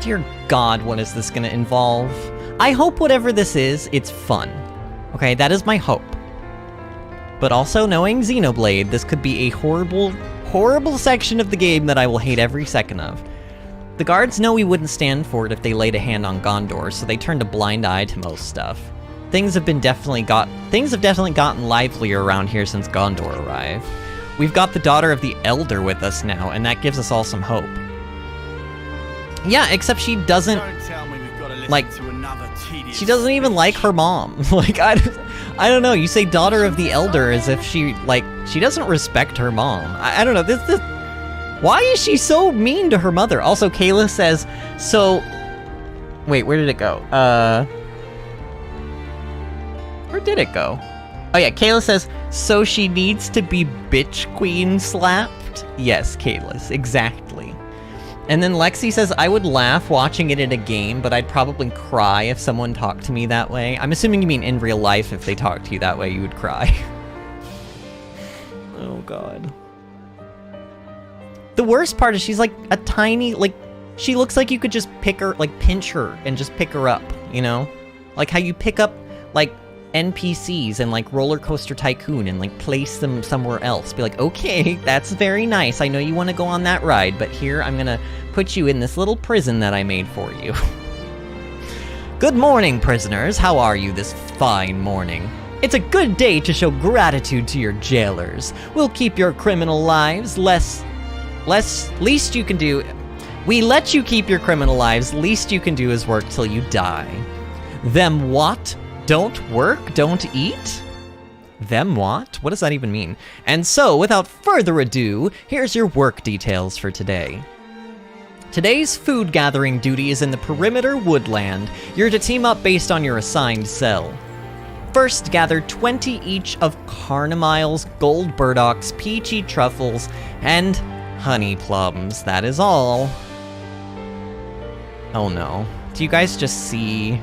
Dear God, what is this gonna involve? I hope whatever this is, it's fun. Okay, that is my hope. But also, knowing Xenoblade, this could be a horrible, horrible section of the game that I will hate every second of. The guards know we wouldn't stand for it if they laid a hand on Gondor, so they turned a blind eye to most stuff. Things have definitely gotten livelier around here since Gondor arrived. We've got the daughter of the Elder with us now, and that gives us all some hope. Yeah, except she doesn't, Don't tell me we've got to listen like, to another tedious she doesn't even like her mom. Like, I don't know, you say daughter of the Elder as if she, like, she doesn't respect her mom. I don't know, this, why is she so mean to her mother? Also, Kayla says, so, wait, where did it go? Where did it go? Oh yeah, Kayla says, so she needs to be bitch queen slapped? Yes, Kayla, exactly. And then Lexi says, I would laugh watching it in a game, but I'd probably cry if someone talked to me that way. I'm assuming you mean in real life, if they talked to you that way, you would cry. Oh god. The worst part is she's like a tiny, like, she looks like you could just pick her, like pinch her and just pick her up, you know? Like how you pick up, like, NPCs and like Roller Coaster Tycoon and like place them somewhere else. Be like, okay, that's very nice. I know you want to go on that ride, but here I'm gonna put you in this little prison that I made for you. Good morning, prisoners. How are you this fine morning? It's a good day to show gratitude to your jailers. We'll keep your criminal lives least you can do. We let you keep your criminal lives. Least you can do is work till you die. Them what? Don't work, don't eat? Them what? What does that even mean? And so, without further ado, here's your work details for today. Today's food gathering duty is in the perimeter woodland. You're to team up based on your assigned cell. First, gather 20 each of Carnamiles, gold burdocks, peachy truffles, and honey plums. That is all. Oh no. Do you guys just see...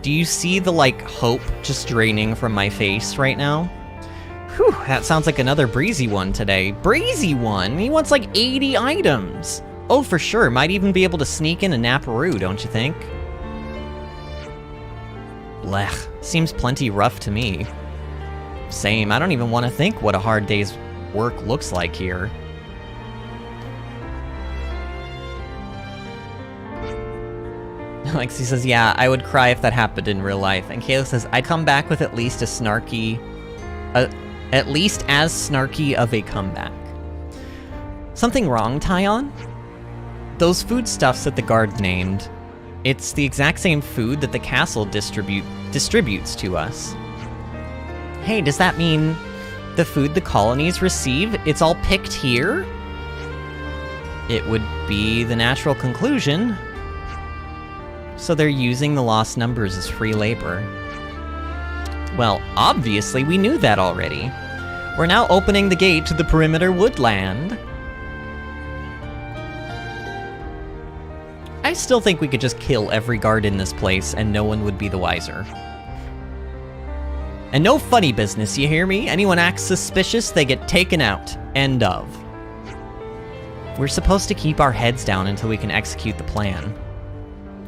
Do you see the, like, hope just draining from my face right now? Whew, that sounds like another Breezy one today. Breezy one? He wants like 80 items. Oh, for sure. Might even be able to sneak in a Naparoo, don't you think? Blech. Seems plenty rough to me. Same. I don't even want to think what a hard day's work looks like here. Lexi says, yeah, I would cry if that happened in real life. And Kayla says, I'd come back with at least as snarky of a comeback. Something wrong, Tyon? Those foodstuffs that the guard named, it's the exact same food that the castle distributes to us. Hey, does that mean the food the colonies receive, it's all picked here? It would be the natural conclusion. So they're using the lost numbers as free labor. Well, obviously we knew that already. We're now opening the gate to the perimeter woodland. I still think we could just kill every guard in this place and no one would be the wiser. And no funny business, you hear me? Anyone acts suspicious, they get taken out. End of. We're supposed to keep our heads down until we can execute the plan.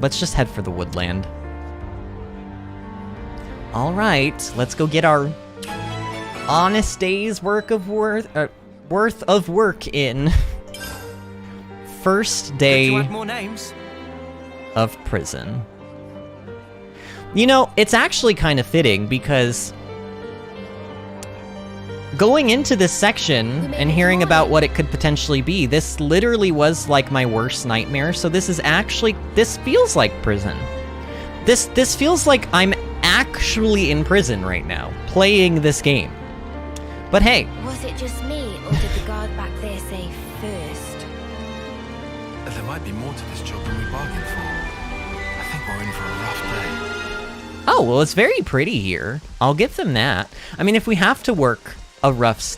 Let's just head for the woodland. All right, let's go get our honest day's worth of work in. First day To add more names. of prison. You know, it's actually kind of fitting because going into this section and hearing about what it could potentially be, this literally was like my worst nightmare, so this feels like prison. This feels like I'm actually in prison right now, playing this game. But hey. Was it just me, or did the guard back there say first? There might be more to this job than we bargained for. I think we're in for a rough day. Oh, well, it's very pretty here. I'll give them that. I mean, if we have to work a rough,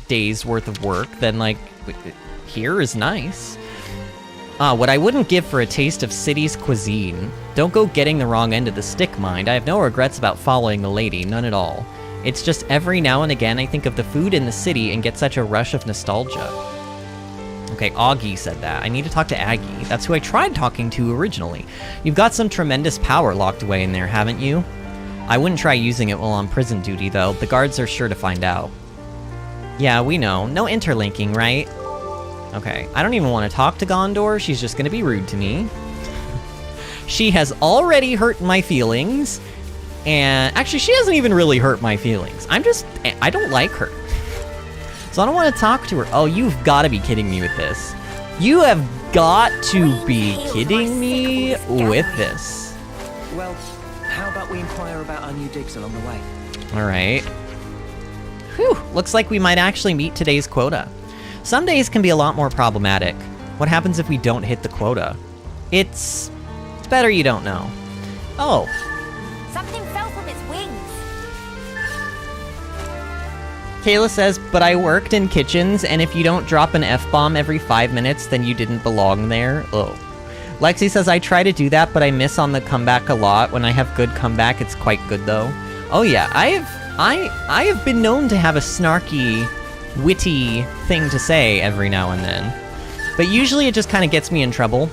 day's worth of work, then, like, here is nice. What I wouldn't give for a taste of city's cuisine. Don't go getting the wrong end of the stick, mind. I have no regrets about following the lady, none at all. It's just every now and again I think of the food in the city and get such a rush of nostalgia. Okay, Augie said that. I need to talk to Aggie. That's who I tried talking to originally. You've got some tremendous power locked away in there, haven't you? I wouldn't try using it while on prison duty, though. The guards are sure to find out. Yeah, we know. No interlinking, right? Okay, I don't even want to talk to Gondor. She's just gonna be rude to me. She has already hurt my feelings. And actually, she hasn't even really hurt my feelings. I don't like her. So I don't want to talk to her. Oh, you've got to be kidding me with this. You have got to be kidding me with this. Well, how about we inquire about our new digs along the way? All right. Whew, looks like we might actually meet today's quota. Some days can be a lot more problematic. What happens if we don't hit the quota? It's better you don't know. Oh. Something fell from its wings. Kayla says, but I worked in kitchens, and if you don't drop an F-bomb every 5 minutes, then you didn't belong there. Oh. Lexi says, I try to do that, but I miss on the comeback a lot. When I have good comeback, it's quite good, though. Oh yeah, I have been known to have a snarky, witty thing to say every now and then. But usually it just kind of gets me in trouble.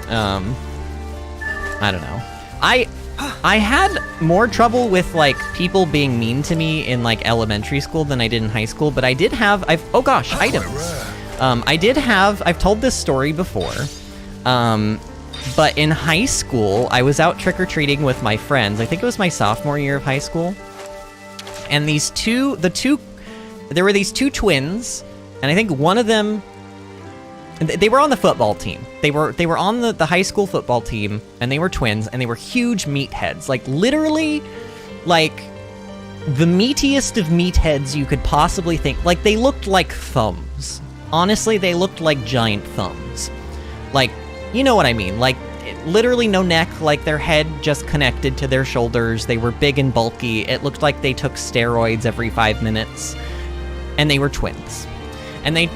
I don't know. I had more trouble with, like, people being mean to me in, like, elementary school than I did in high school, but I did have, items. I've told this story before, but in high school, I was out trick-or-treating with my friends. I think it was my sophomore year of high school, and there were these two twins, and I think one of them, they were on the football team. They were on the high school football team, and they were twins, and they were huge meatheads. Like, literally, like, the meatiest of meatheads you could possibly think. Like, they looked like thumbs. Honestly, they looked like giant thumbs. Like, you know what I mean. Like, literally no neck, like, their head just connected to their shoulders. They were big and bulky. It looked like they took steroids every 5 minutes. And they were twins. And they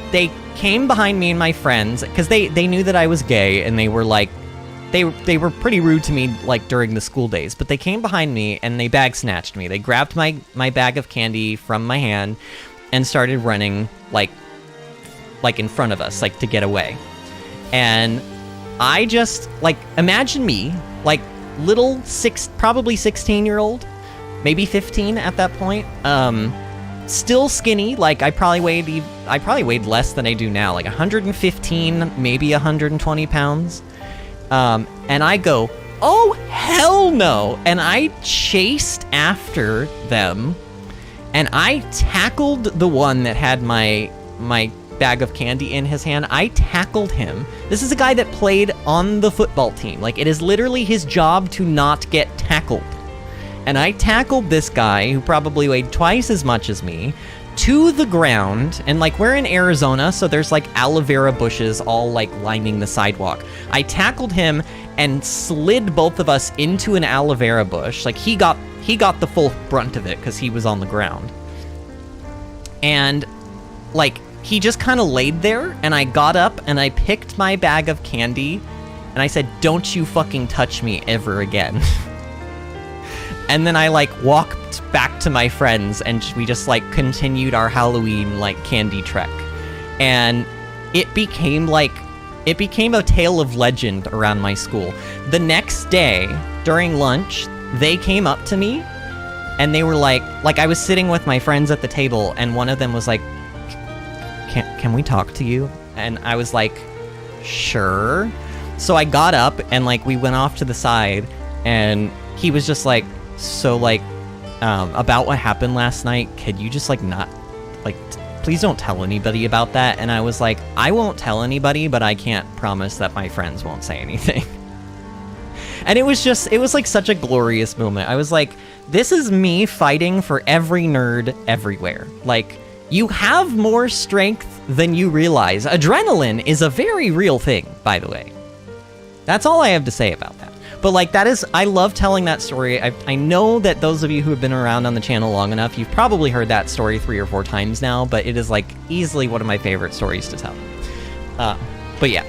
came behind me and my friends, because they knew that I was gay, and they were like, they were pretty rude to me, like, during the school days, but they came behind me and they bag snatched me. They grabbed my bag of candy from my hand and started running, like in front of us, like, to get away. And I just, like, imagine me, like, little probably 16-year-old, maybe 15 at that point, still skinny. Like, I probably weighed less than I do now, like 115, maybe 120 pounds. And I go, oh, hell no. And I chased after them, and I tackled the one that had my bag of candy in his hand. I tackled him. This is a guy that played on the football team. Like, it is literally his job to not get tackled. And I tackled this guy, who probably weighed twice as much as me, to the ground. And, like, we're in Arizona, so there's, like, aloe vera bushes all, like, lining the sidewalk. I tackled him and slid both of us into an aloe vera bush. Like, he got the full brunt of it because he was on the ground. And, like, he just kind of laid there, and I got up and I picked my bag of candy, and I said, don't you fucking touch me ever again. And then I, like, walked back to my friends, and we just, like, continued our Halloween, like, candy trek. And it became a tale of legend around my school. The next day, during lunch, they came up to me and they were like I was sitting with my friends at the table and one of them was like, can we talk to you? And I was like, sure. So I got up and like we went off to the side and he was just like, so like about what happened last night, could you just like not like please don't tell anybody about that? And I was like, I won't tell anybody, but I can't promise that my friends won't say anything. And it was like such a glorious moment. I was like, this is me fighting for every nerd everywhere. Like, you have more strength than you realize. Adrenaline is a very real thing, by the way. That's all I have to say about that. But like, I love telling that story. I know that those of you who have been around on the channel long enough, you've probably heard that story 3 or 4 times now, but it is like easily one of my favorite stories to tell. But yeah.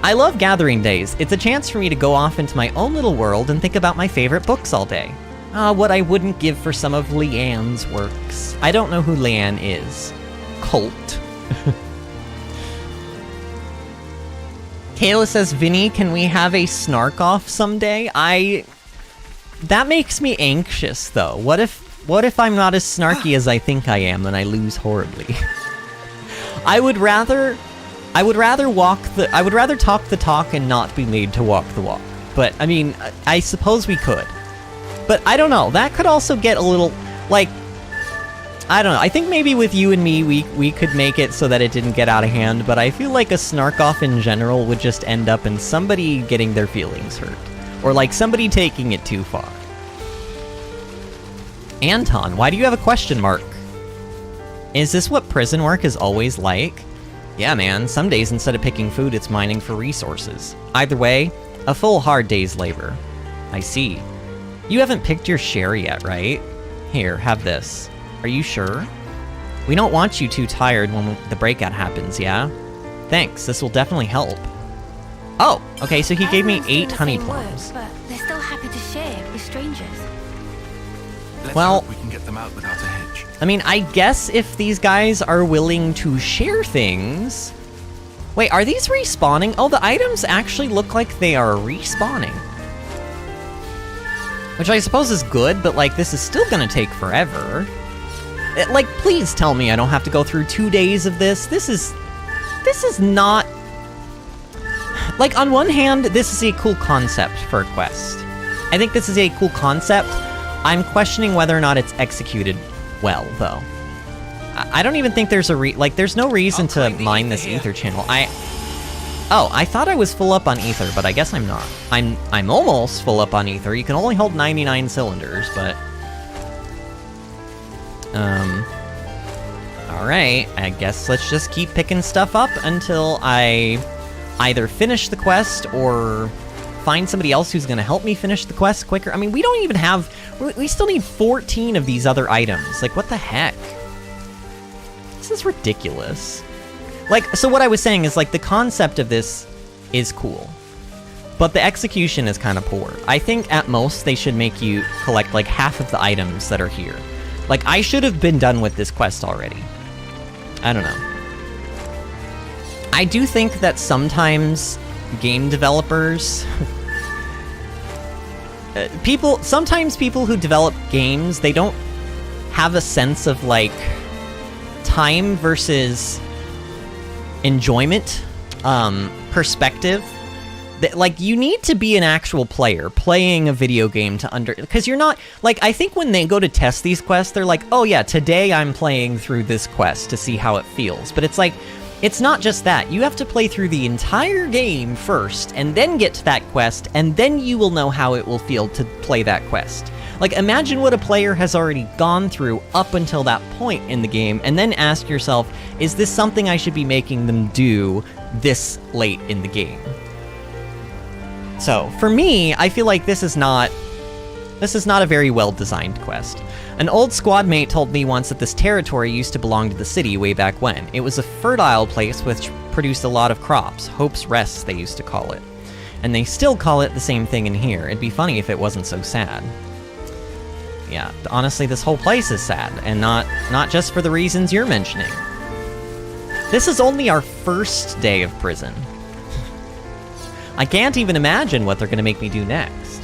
I love gathering days. It's a chance for me to go off into my own little world and think about my favorite books all day. What I wouldn't give for some of Leanne's works. I don't know who Leanne is. Colt. Kayla says, Vinny, can we have a snark off someday? That makes me anxious, though. What if I'm not as snarky as I think I am and I lose horribly? I would rather talk the talk and not be made to walk the walk. But, I mean, I suppose we could. But I don't know, that could also get a little, like, I don't know, I think maybe with you and me, we could make it so that it didn't get out of hand, but I feel like a snark-off in general would just end up in somebody getting their feelings hurt. Or, like, somebody taking it too far. Anton, why do you have a question mark? Is this what prison work is always like? Yeah, man, some days instead of picking food, it's mining for resources. Either way, a full hard day's labor. I see. You haven't picked your share yet, right? Here, have this. Are you sure? We don't want you too tired when the breakout happens, yeah? Thanks, this will definitely help. Oh, okay, so he gave me 8 honey plums. But they're still happy to share with strangers. Well, we can get them out without a hitch. I mean, I guess if these guys are willing to share things... Wait, are these respawning? Oh, the items actually look like they are respawning. Which I suppose is good, but like, this is still gonna take forever. Like, please tell me I don't have to go through 2 days of this. This is not... Like, on one hand, this is a cool concept for a quest. I think this is a cool concept. I'm questioning whether or not it's executed well, though. I don't even think there's there's no reason to mine this ether channel. Oh, I thought I was full up on ether, but I guess I'm not. I'm almost full up on ether. You can only hold 99 cylinders, but... Alright, I guess let's just keep picking stuff up until I either finish the quest or find somebody else who's gonna help me finish the quest quicker. I mean, we don't even have... We still need 14 of these other items. Like, what the heck? This is ridiculous. Like, so what I was saying is, like, the concept of this is cool, but the execution is kind of poor. I think, at most, they should make you collect, like, half of the items that are here. Like, I should have been done with this quest already. I don't know. I do think that sometimes game developers... sometimes people who develop games, they don't have a sense of, like, time versus enjoyment, perspective. Like, you need to be an actual player playing a video game to because you're not, like, I think when they go to test these quests, they're like, oh yeah, today I'm playing through this quest to see how it feels. But it's like, it's not just that. You have to play through the entire game first, and then get to that quest, and then you will know how it will feel to play that quest. Like, imagine what a player has already gone through up until that point in the game, and then ask yourself, is this something I should be making them do this late in the game? So, for me, I feel like this is not a very well-designed quest. An old squad mate told me once that this territory used to belong to the city way back when. It was a fertile place which produced a lot of crops. Hope's Rest, they used to call it. And they still call it the same thing in here. It'd be funny if it wasn't so sad. Yeah, honestly, this whole place is sad, and not just for the reasons you're mentioning. This is only our first day of prison. I can't even imagine what they're gonna make me do next.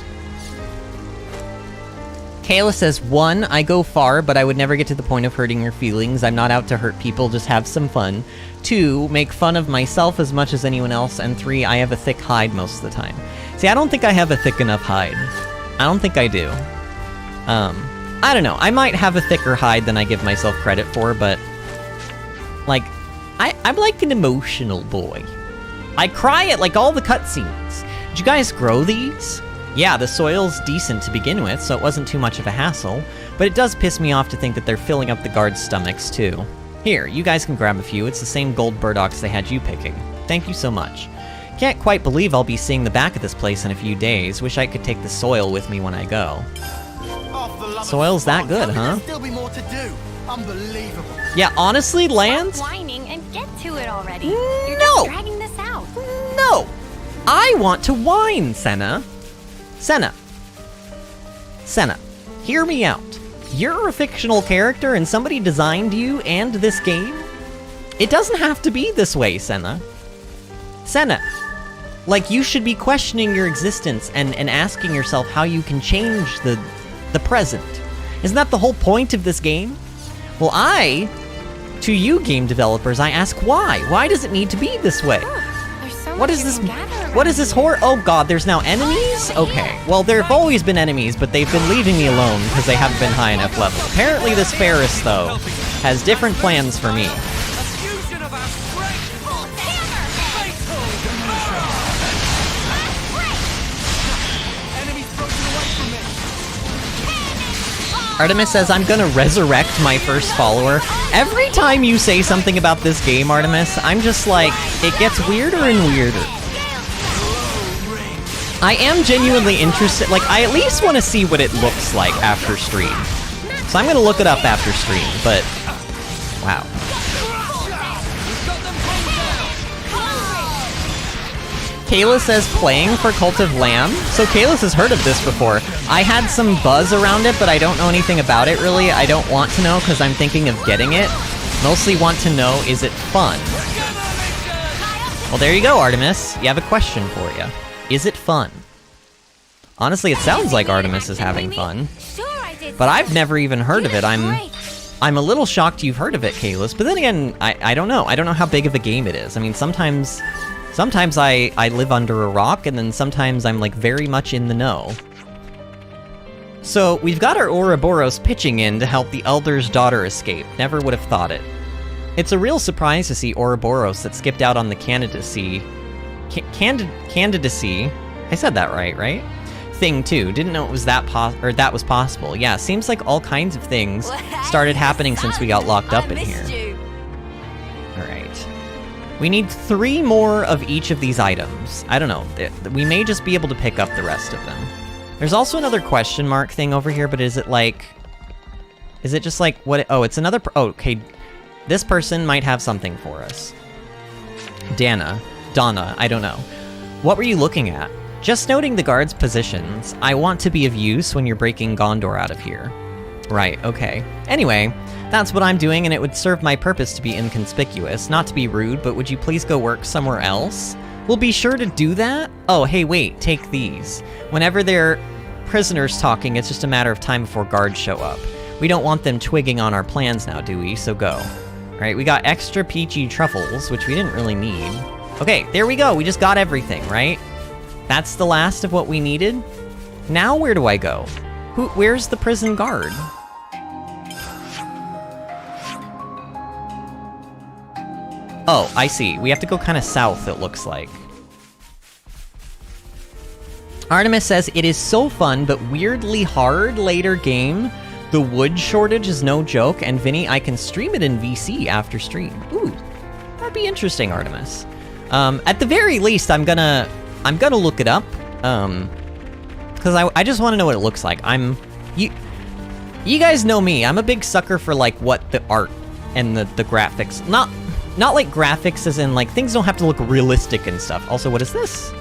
Kayla says, 1, I go far, but I would never get to the point of hurting your feelings. I'm not out to hurt people, just have some fun. 2, make fun of myself as much as anyone else. And 3, I have a thick hide most of the time. See, I don't think I have a thick enough hide. I don't think I do. I don't know. I might have a thicker hide than I give myself credit for, but... like, I'm like an emotional boy. I cry at, like, all the cutscenes. Did you guys grow these? Yeah, the soil's decent to begin with, so it wasn't too much of a hassle, but it does piss me off to think that they're filling up the guards' stomachs, too. Here, you guys can grab a few. It's the same gold burdocks they had you picking. Thank you so much. Can't quite believe I'll be seeing the back of this place in a few days. Wish I could take the soil with me when I go. Soil's that good, huh? Still be more to do. Unbelievable. Yeah, honestly, Lance? Stop whining and get to it already. No! You're just dragging this out. No! I want to whine, Senna. Senna, hear me out. You're a fictional character and somebody designed you and this game? It doesn't have to be this way, Senna. Senna, like, you should be questioning your existence and asking yourself how you can change the present. Isn't that the whole point of this game? Well, to you game developers, I ask why? Why does it need to be this way? There's so What much is you this? can gather What around is this here. horror? Oh god, there's now enemies? Okay. Well, there have always been enemies, but they've been leaving me alone because they haven't been high enough level. Apparently this Ferris, though, has different plans for me. Artemis says, I'm gonna resurrect my first follower. Every time you say something about this game, Artemis, I'm just like, it gets weirder and weirder. I am genuinely interested, like, I at least want to see what it looks like after stream. So I'm gonna look it up after stream, but... wow. Kayla says playing for Cult of Lamb. So Kayla has heard of this before. I had some buzz around it, but I don't know anything about it really. I don't want to know because I'm thinking of getting it. Mostly want to know, is it fun? Well, there you go, Artemis. You have a question for you. Is it fun? Honestly, it sounds like Artemis is having fun. But I've never even heard of it. I'm a little shocked you've heard of it, Kalis. But then again, I don't know. I don't know how big of a game it is. I mean, sometimes I live under a rock, and then sometimes I'm, like, very much in the know. So, we've got our Ouroboros pitching in to help the Elder's daughter escape. Never would have thought it. It's a real surprise to see Ouroboros that skipped out on the candidacy... candidacy? I said that right? Thing, too. Didn't know it was that was possible. Yeah, seems like all kinds of things started happening since we got locked up in here. Alright. We need 3 more of each of these items. I don't know. We may just be able to pick up the rest of them. There's also another question mark thing over here, but is it like... is it just like... what? Oh, it's another... oh, okay. This person might have something for us. Donna, I don't know. What were you looking at? Just noting the guards' positions. I want to be of use when you're breaking Gondor out of here. Right, okay. Anyway, that's what I'm doing, and it would serve my purpose to be inconspicuous. Not to be rude, but would you please go work somewhere else? We'll be sure to do that. Oh, hey, wait, take these. Whenever they're prisoners talking, it's just a matter of time before guards show up. We don't want them twigging on our plans now, do we? So go. Alright, we got extra peachy truffles, which we didn't really need. Okay, there we go. We just got everything, right? That's the last of what we needed? Now where do I go? Where's the prison guard? Oh, I see. We have to go kind of south, it looks like. Artemis says, it is so fun, but weirdly hard later game. The wood shortage is no joke, and Vinny, I can stream it in VC after stream. Ooh, that'd be interesting, Artemis. At the very least, I'm gonna look it up, because I just want to know what it looks like. You guys know me. I'm a big sucker for, like, what the art and the graphics. Not like graphics as in, like, things don't have to look realistic and stuff. Also, what is this?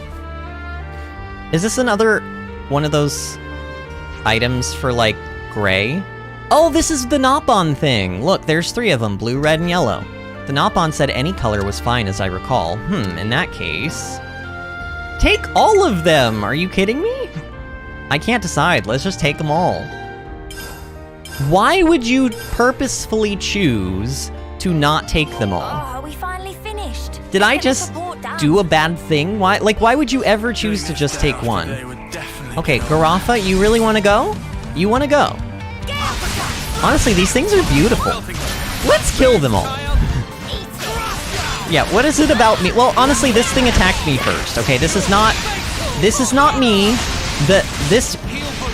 Is this another one of those items for, like, gray? Oh, this is the Nopon thing. Look, there's 3 of them, blue, red, and yellow. The Nopon said any color was fine, as I recall. In that case... take all of them! Are you kidding me? I can't decide. Let's just take them all. Why would you purposefully choose to not take them all? Oh, we finally finished. Did I Get the just support down. do a bad thing? Why would you ever choose to just take one? Okay, Garafa, you really want to go? You want to go? Honestly, these things are beautiful. Let's kill them all. Yeah, what is it about me? Well, honestly, this thing attacked me first. Okay, this is not me. This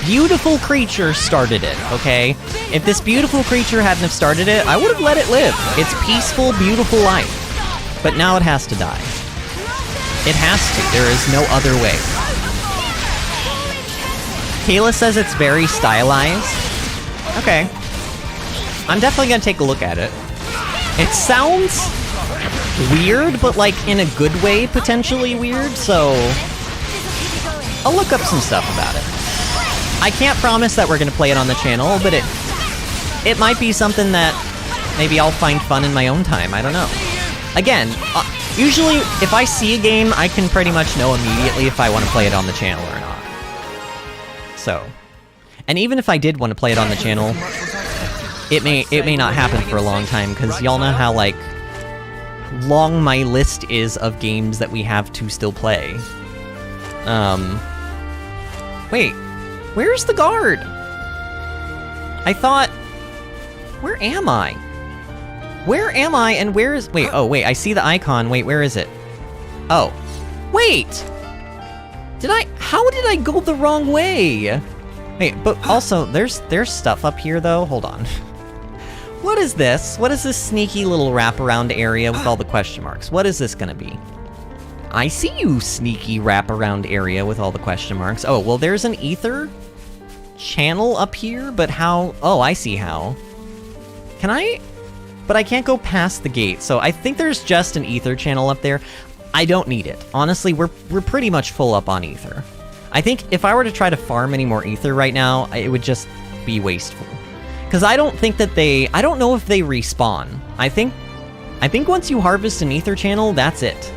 beautiful creature started it, okay? If this beautiful creature hadn't have started it, I would have let it live. Its peaceful, beautiful life. But now it has to die. It has to. There is no other way. Kayla says it's very stylized. Okay. I'm definitely gonna take a look at it. It sounds weird, but like in a good way, potentially weird, so I'll look up some stuff about it. I can't promise that we're gonna play it on the channel, but it might be something that maybe I'll find fun in my own time. I don't know. Again, usually if I see a game, I can pretty much know immediately if I want to play it on the channel or not. So, and even if I did want to play it on the channel, it may not happen for a long time, because y'all know how like long my list is of games that we have to still play. Wait, where's the guard? I thought, where am I? Where am I and where is, wait, oh wait, I see the icon, wait, where is it? Oh, wait! How did I go the wrong way? Wait, but also, there's stuff up here though, hold on. What is this? What is this sneaky little wraparound area with all the question marks? What is this gonna be? I see you, sneaky wraparound area with all the question marks. Oh, well there's an ether channel up here, but how? Oh, I see how. Can I? But I can't go past the gate, so I think there's just an ether channel up there. I don't need it. Honestly, we're pretty much full up on ether. I think if I were to try to farm any more ether right now, it would just be wasteful. Because I don't think that I don't know if they respawn. I think once you harvest an ether channel, that's it.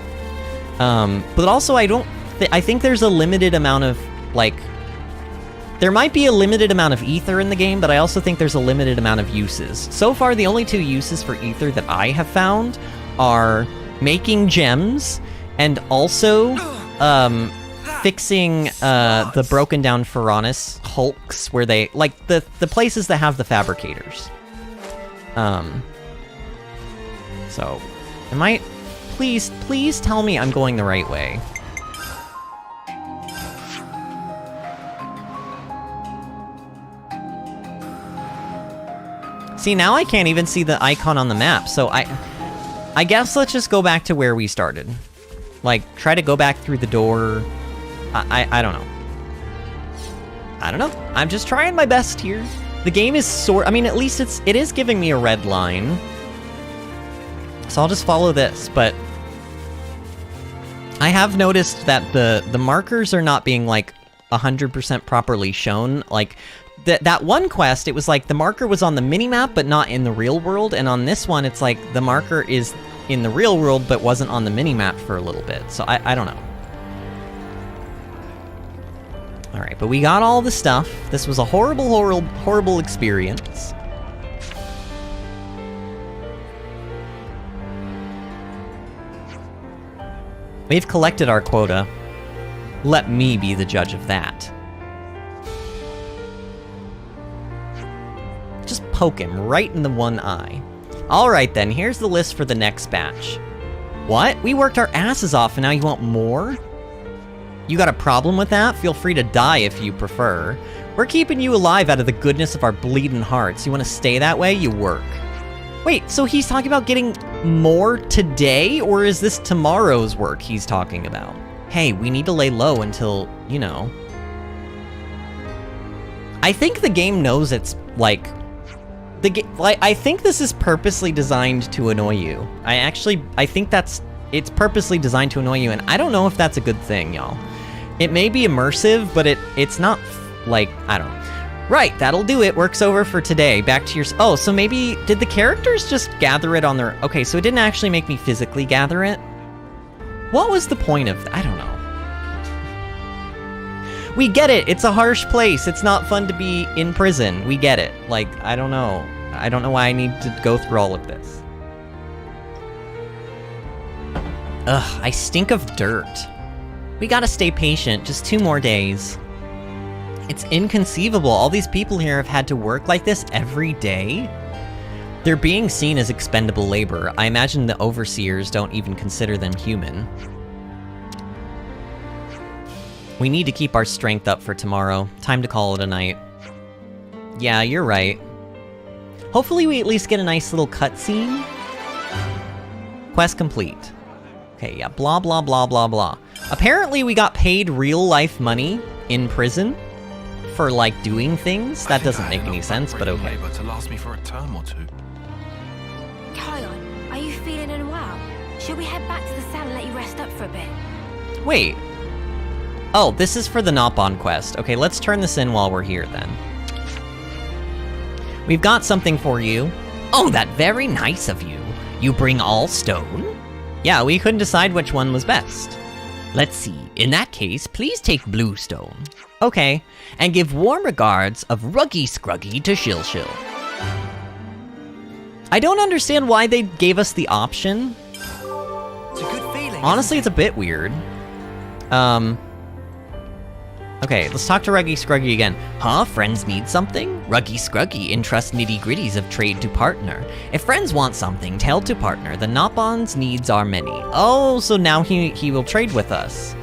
But also I think there's a limited amount of, like, there might be a limited amount of ether in the game, but I also think there's a limited amount of uses. So far, the only 2 uses for ether that I have found are making gems and also fixing the broken down Pharaonis hulks, where they, like, the places that have the fabricators. So, please tell me I'm going the right way. See, now I can't even see the icon on the map, so I guess let's just go back to where we started. Like, try to go back through the door. I don't know. I don't know. I'm just trying my best here. The game is I mean, at least it is giving me a red line. So I'll just follow this, but I have noticed that the markers are not being, like, 100% properly shown. Like, that one quest, it was like the marker was on the minimap, but not in the real world, and on this one, it's like the marker is in the real world, but wasn't on the minimap for a little bit, so I don't know. Alright, but we got all the stuff. This was a horrible, horrible, horrible experience. We've collected our quota. Let me be the judge of that. Just poke him right in the one eye. Alright then, here's the list for the next batch. What? We worked our asses off and now you want more? You got a problem with that? Feel free to die if you prefer. We're keeping you alive out of the goodness of our bleeding hearts. You want to stay that way? You work. Wait, so he's talking about getting more today? Or is this tomorrow's work he's talking about? Hey, we need to lay low until, you know. I think the game knows it's, like... I think this is purposely designed to annoy you. I think it's purposely designed to annoy you, and I don't know if that's a good thing, y'all. It may be immersive, but it's not, like, I don't know. Right, that'll do it. Work's over for today. Back to your... Oh, so maybe... Did the characters just gather it on their... Okay, so it didn't actually make me physically gather it? What was the point of... I don't know. We get it. It's a harsh place. It's not fun to be in prison. We get it. Like, I don't know. I don't know why I need to go through all of this. Ugh, I stink of dirt. We gotta stay patient. Just 2 more days. It's inconceivable. All these people here have had to work like this every day. They're being seen as expendable labor. I imagine the overseers don't even consider them human. We need to keep our strength up for tomorrow. Time to call it a night. Yeah, you're right. Hopefully we at least get a nice little cutscene. Quest complete. Okay, yeah, blah, blah, blah, blah, blah. Apparently we got paid real-life money in prison for, like, doing things. That doesn't make any sense, but okay. To last me for a term or 2. Kion, are you feeling unwell? Should we head back to the cell and let you rest up for a bit? Wait. Oh, this is for the Nopon quest. Okay, let's turn this in while we're here, then. We've got something for you. Oh, that very nice of you. You bring all stone? Yeah, we couldn't decide which one was best. Let's see. In that case, please take blue stone. Okay. And give warm regards of Ruggy Scruggy to Shill Shill. I don't understand why they gave us the option. It's a good feeling. Honestly, it's a bit weird. Okay, let's talk to Ruggy Scruggy again. Huh? Friends need something? Ruggy Scruggy entrusts nitty-gritties of trade to partner. If friends want something, tell to partner. The Nopon's needs are many. Oh, so now he will trade with us.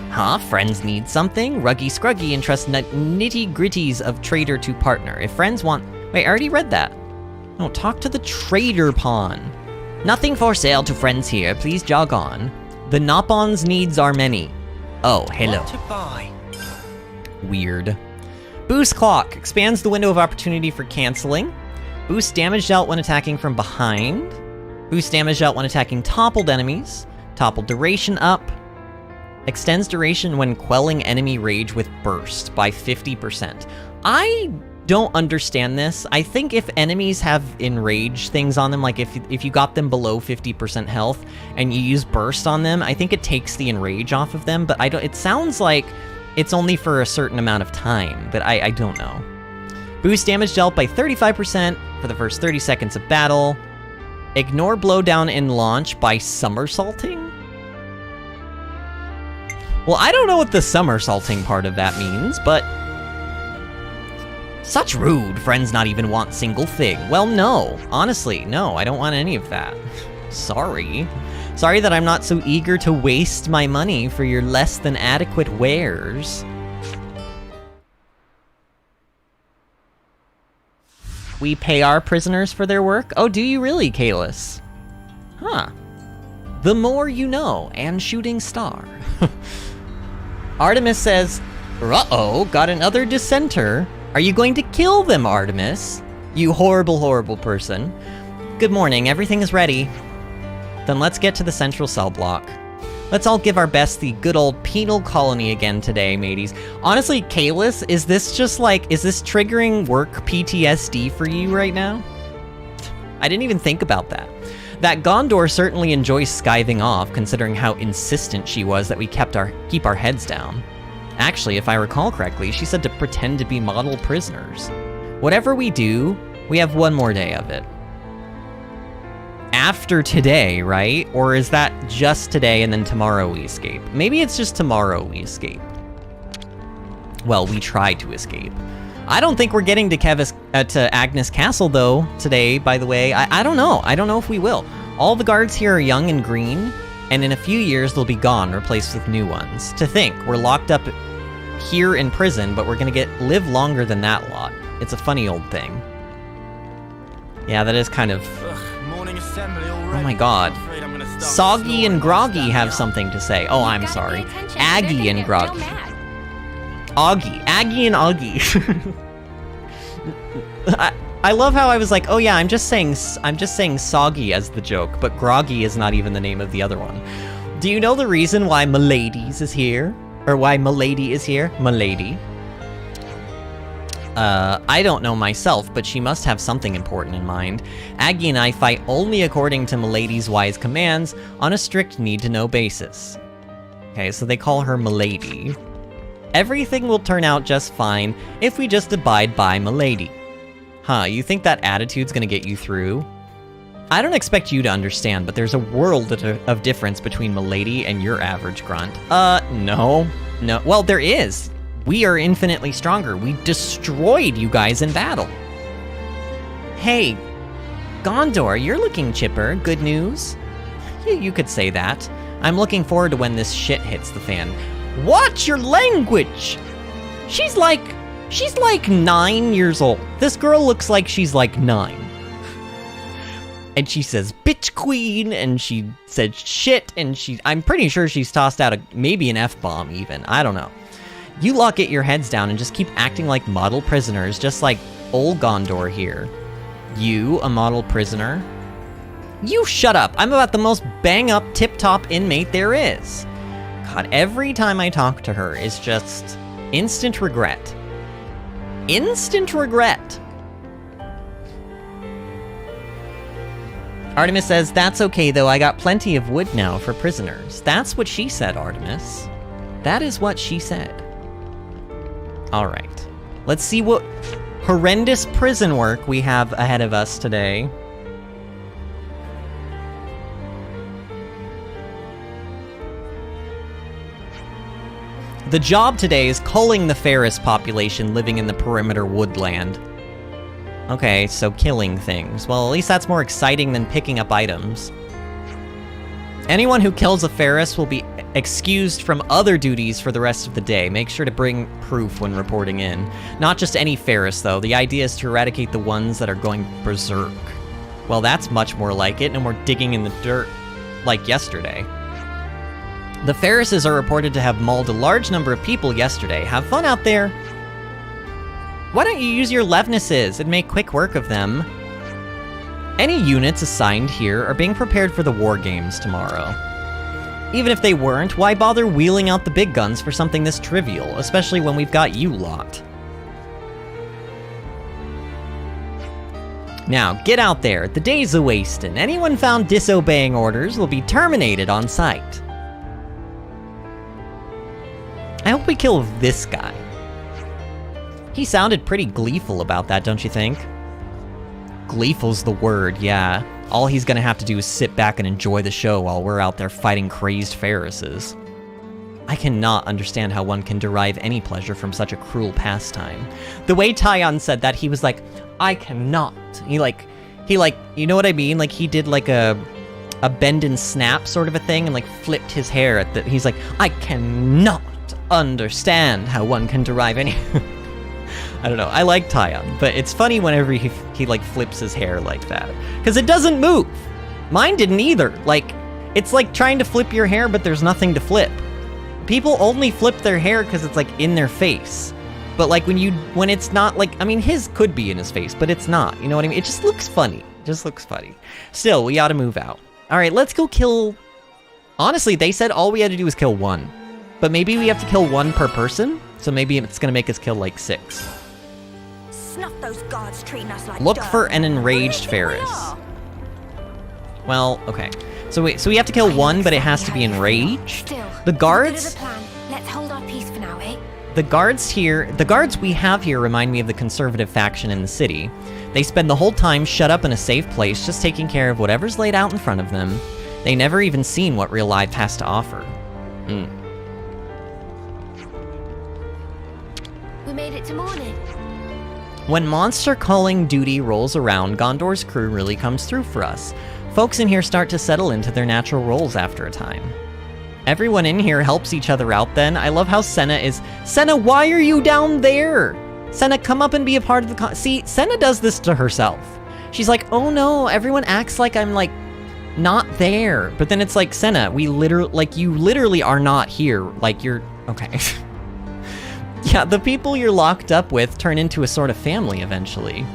Huh? Friends need something? Ruggy Scruggy entrusts nitty-gritties of trader to partner. If friends want... Wait, I already read that. No, talk to the trader pawn. Nothing for sale to friends here. Please jog on. The Nopon's needs are many. Oh, hello. What to buy? Weird. Boost Clock expands the window of opportunity for canceling. Boost damage dealt when attacking from behind. Boost damage dealt when attacking toppled enemies. Topple duration up. Extends duration when quelling enemy rage with burst by 50%. I don't understand this. I think if enemies have enrage things on them, like if you got them below 50% health and you use burst on them, I think it takes the enrage off of them, but it sounds like it's only for a certain amount of time, but I don't know. Boost damage dealt by 35% for the first 30 seconds of battle. Ignore blowdown in launch by somersaulting? Well, I don't know what the somersaulting part of that means, but... Such rude, friends not even want single thing. Well, no. Honestly, no, I don't want any of that. Sorry. Sorry that I'm not so eager to waste my money for your less than adequate wares. We pay our prisoners for their work? Oh, do you really, Kalis? Huh. The more you know, and Shooting Star. Artemis says, uh-oh, got another dissenter. Are you going to kill them, Artemis? You horrible, horrible person. Good morning, everything is ready. Then let's get to the central cell block. Let's all give our best the good old penal colony again today, mateys. Honestly, Kalis, is this triggering work PTSD for you right now? I didn't even think about that. That Gondor certainly enjoys skiving off, considering how insistent she was that we keep our heads down. Actually, if I recall correctly, she said to pretend to be model prisoners. Whatever we do, we have 1 more day of it. After today, right? Or is that just today and then tomorrow we escape? Maybe it's just tomorrow we escape. Well, we try to escape. I don't think we're getting to Agnes Castle, though, today, by the way. I don't know. I don't know if we will. All the guards here are young and green, and in a few years they'll be gone, replaced with new ones. To think, we're locked up here in prison, but we're gonna live longer than that lot. It's a funny old thing. Yeah, that is kind of... Oh my god. Soggy and Groggy have something to say. Oh, I'm sorry. Aggie and Groggy. Augie. Aggie and Augie. I love how I was like, oh yeah, I'm just saying Soggy as the joke, but Groggy is not even the name of the other one. Do you know the reason why Milady's is here? Or why Milady is here? Milady. I don't know myself, but she must have something important in mind. Aggie and I fight only according to Milady's wise commands on a strict need-to-know basis. Okay, so they call her Milady. Everything will turn out just fine if we just abide by milady. Huh, you think that attitude's gonna get you through? I don't expect you to understand, but there's a world of difference between milady and your average grunt. No. No, well, there is. We are infinitely stronger. We destroyed you guys in battle. Hey, Gondor, you're looking chipper. Good news? Yeah, you could say that. I'm looking forward to when this shit hits the fan. Watch your language! She's like 9 years old. This girl looks like she's like 9. And she says, bitch queen, and she said shit, and I'm pretty sure she's tossed out maybe an F-bomb even. I don't know. You lot get your heads down and just keep acting like model prisoners, just like old Gondor here. You, a model prisoner? You shut up! I'm about the most bang-up, tip-top inmate there is. God, every time I talk to her is just instant regret. Instant regret. Artemis says, that's okay though, I got plenty of wood now for prisoners. That's what she said, Artemis. That is what she said. Alright. Let's see what horrendous prison work we have ahead of us today. The job today is culling the Ferris population living in the perimeter woodland. Okay, so killing things. Well, at least that's more exciting than picking up items. Anyone who kills a Ferris will be excused from other duties for the rest of the day. Make sure to bring proof when reporting in. Not just any Ferris, though. The idea is to eradicate the ones that are going berserk. Well, that's much more like it. No more digging in the dirt like yesterday. The Ferrises are reported to have mauled a large number of people yesterday. Have fun out there. Why don't you use your Levnesses and make quick work of them? Any units assigned here are being prepared for the war games tomorrow. Even if they weren't, why bother wheeling out the big guns for something this trivial, especially when we've got you lot? Now, get out there. The day's a-wastin'. Anyone found disobeying orders will be terminated on sight. I hope we kill this guy. He sounded pretty gleeful about that, don't you think? Gleeful's the word, yeah. All he's gonna have to do is sit back and enjoy the show while we're out there fighting crazed Ferrises. I cannot understand how one can derive any pleasure from such a cruel pastime. The way Tyon said that, he was like, I cannot. He like, you know what I mean? Like, he did like a bend and snap sort of a thing and like flipped his hair at the, he's like, I cannot understand how one can derive any... I don't know, I like Tyon, but it's funny whenever he like flips his hair like that. Because it doesn't move! Mine didn't either. Like, it's like trying to flip your hair, but there's nothing to flip. People only flip their hair because it's like in their face. But like when it's not like, I mean, his could be in his face, but it's not, you know what I mean? It just looks funny. It just looks funny. Still, we ought to move out. Alright, let's go kill... Honestly, they said all we had to do was kill one. But maybe we have to kill one per person? So maybe it's gonna make us kill like 6. Snuff those guards treating us like Look dirt. for an enraged Ferris. Well, okay. So we have to kill one, but it has to be enraged. Still, The guards... good of a plan. Let's hold our peace for now, eh? The guards we have here remind me of the conservative faction in the city. They spend the whole time shut up in a safe place, just taking care of whatever's laid out in front of them. They never even seen what real life has to offer. We made it to morning. When monster culling duty rolls around, Gondor's crew really comes through for us. Folks in here start to settle into their natural roles after a time. Everyone in here helps each other out then. I love how Senna is... Senna, why are you down there? Senna, come up and be a part of the... See, Senna does this to herself. She's like, oh no, everyone acts like I'm like, not there. But then it's like, Senna, you literally are not here. Like, you're... Okay. Yeah, the people you're locked up with turn into a sort of family eventually.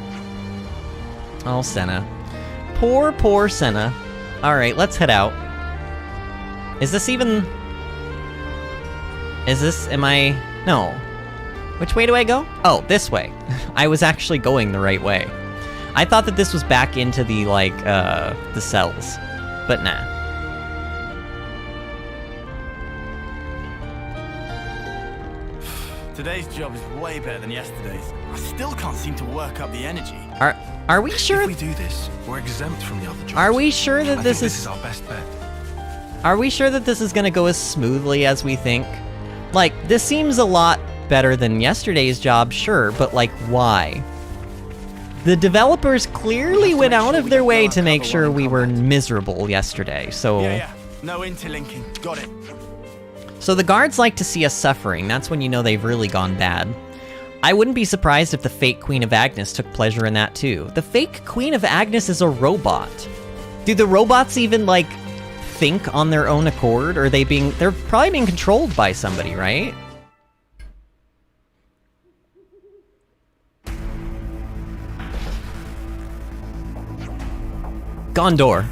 Oh, Senna. Poor, poor Senna. Alright, let's head out. Is this even... am I... No. Which way do I go? Oh, this way. I was actually going the right way. I thought that this was back into the, like, the cells. But nah. Today's job is way better than yesterday's. I still can't seem to work up the energy. Are we sure? If we do this, we're exempt from the other jobs. Are we sure that this is our best bet? Are we sure that this is gonna go as smoothly as we think? Like, this seems a lot better than yesterday's job, sure, but like, why? The developers clearly went out of their way to make sure we were miserable yesterday, so... Yeah. No interlinking. Got it. So the guards like to see us suffering. That's when you know they've really gone bad. I wouldn't be surprised if the fake Queen of Agnes took pleasure in that too. The fake Queen of Agnes is a robot. Do the robots even, like, think on their own accord? Or are they being... They're probably being controlled by somebody, right? Gondor.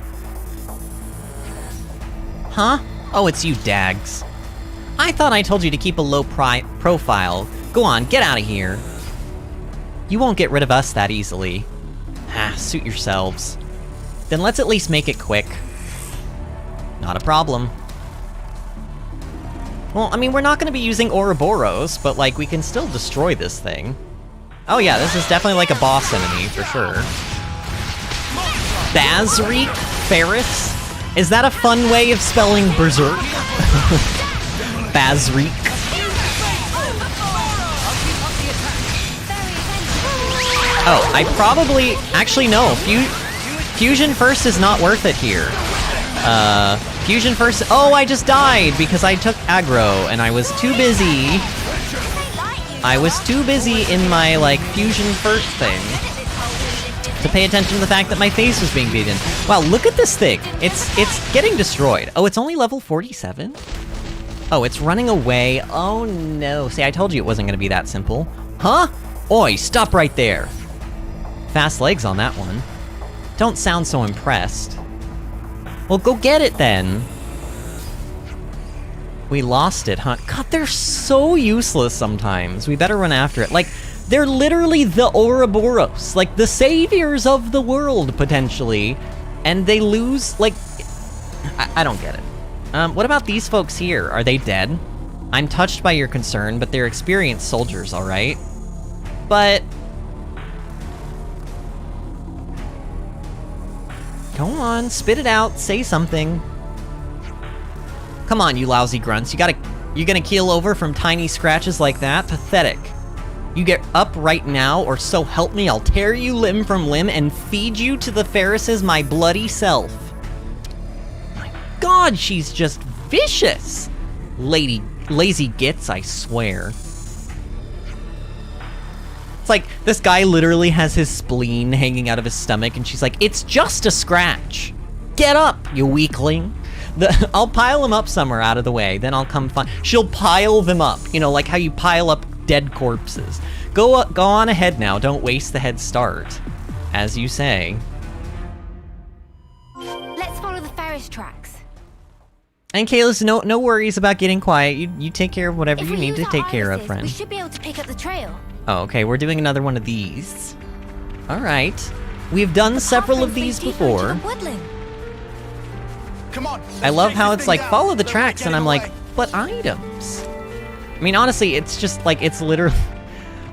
Huh? Oh, it's you, Dags. I thought I told you to keep a low profile. Go on, get out of here. You won't get rid of us that easily. Ah, suit yourselves. Then let's at least make it quick. Not a problem. Well, I mean, we're not gonna be using Ouroboros, but like, we can still destroy this thing. Oh yeah, this is definitely like a boss enemy, for sure. Bazreek Ferris? Is that a fun way of spelling berserk? Bazreek. Oh, I probably... Actually, no. Fusion First is not worth it here. Fusion First... Oh, I just died because I took aggro and I was too busy. I was too busy in my, like, Fusion First thing to pay attention to the fact that my face was being beaten. Wow, look at this thing. It's getting destroyed. Oh, it's only level 47? Oh, it's running away. Oh no. See, I told you it wasn't gonna be that simple. Huh? Oi, stop right there. Fast legs on that one. Don't sound so impressed. Well, go get it then. We lost it, huh? God, they're so useless sometimes. We better run after it. Like, they're literally the Ouroboros, like the saviors of the world, potentially. And they lose, like... I don't get it. What about these folks here? Are they dead? I'm touched by your concern, but they're experienced soldiers, alright? But... Go on, spit it out, say something. Come on, you lousy grunts. You gonna keel over from tiny scratches like that? Pathetic. You get up right now, or so help me, I'll tear you limb from limb and feed you to the Ferrises my bloody self. My God, she's just vicious! Lazy gits, I swear. It's like, this guy literally has his spleen hanging out of his stomach, and she's like, it's just a scratch. Get up, you weakling. I'll pile him up somewhere out of the way, then I'll come find... She'll pile them up, you know, like how you pile up dead corpses. Go on ahead now, don't waste the head start. As you say. Let's follow the Ferris tracks. And Kalis, no worries about getting quiet. You take care of whatever you need to take care of, friend. We should be able to pick up the trail. Oh, okay, we're doing another one of these. Alright. We've done several of these before. Come on. I love how it's like, follow the tracks, and I'm like, but items? I mean, honestly, it's just like, it's literally...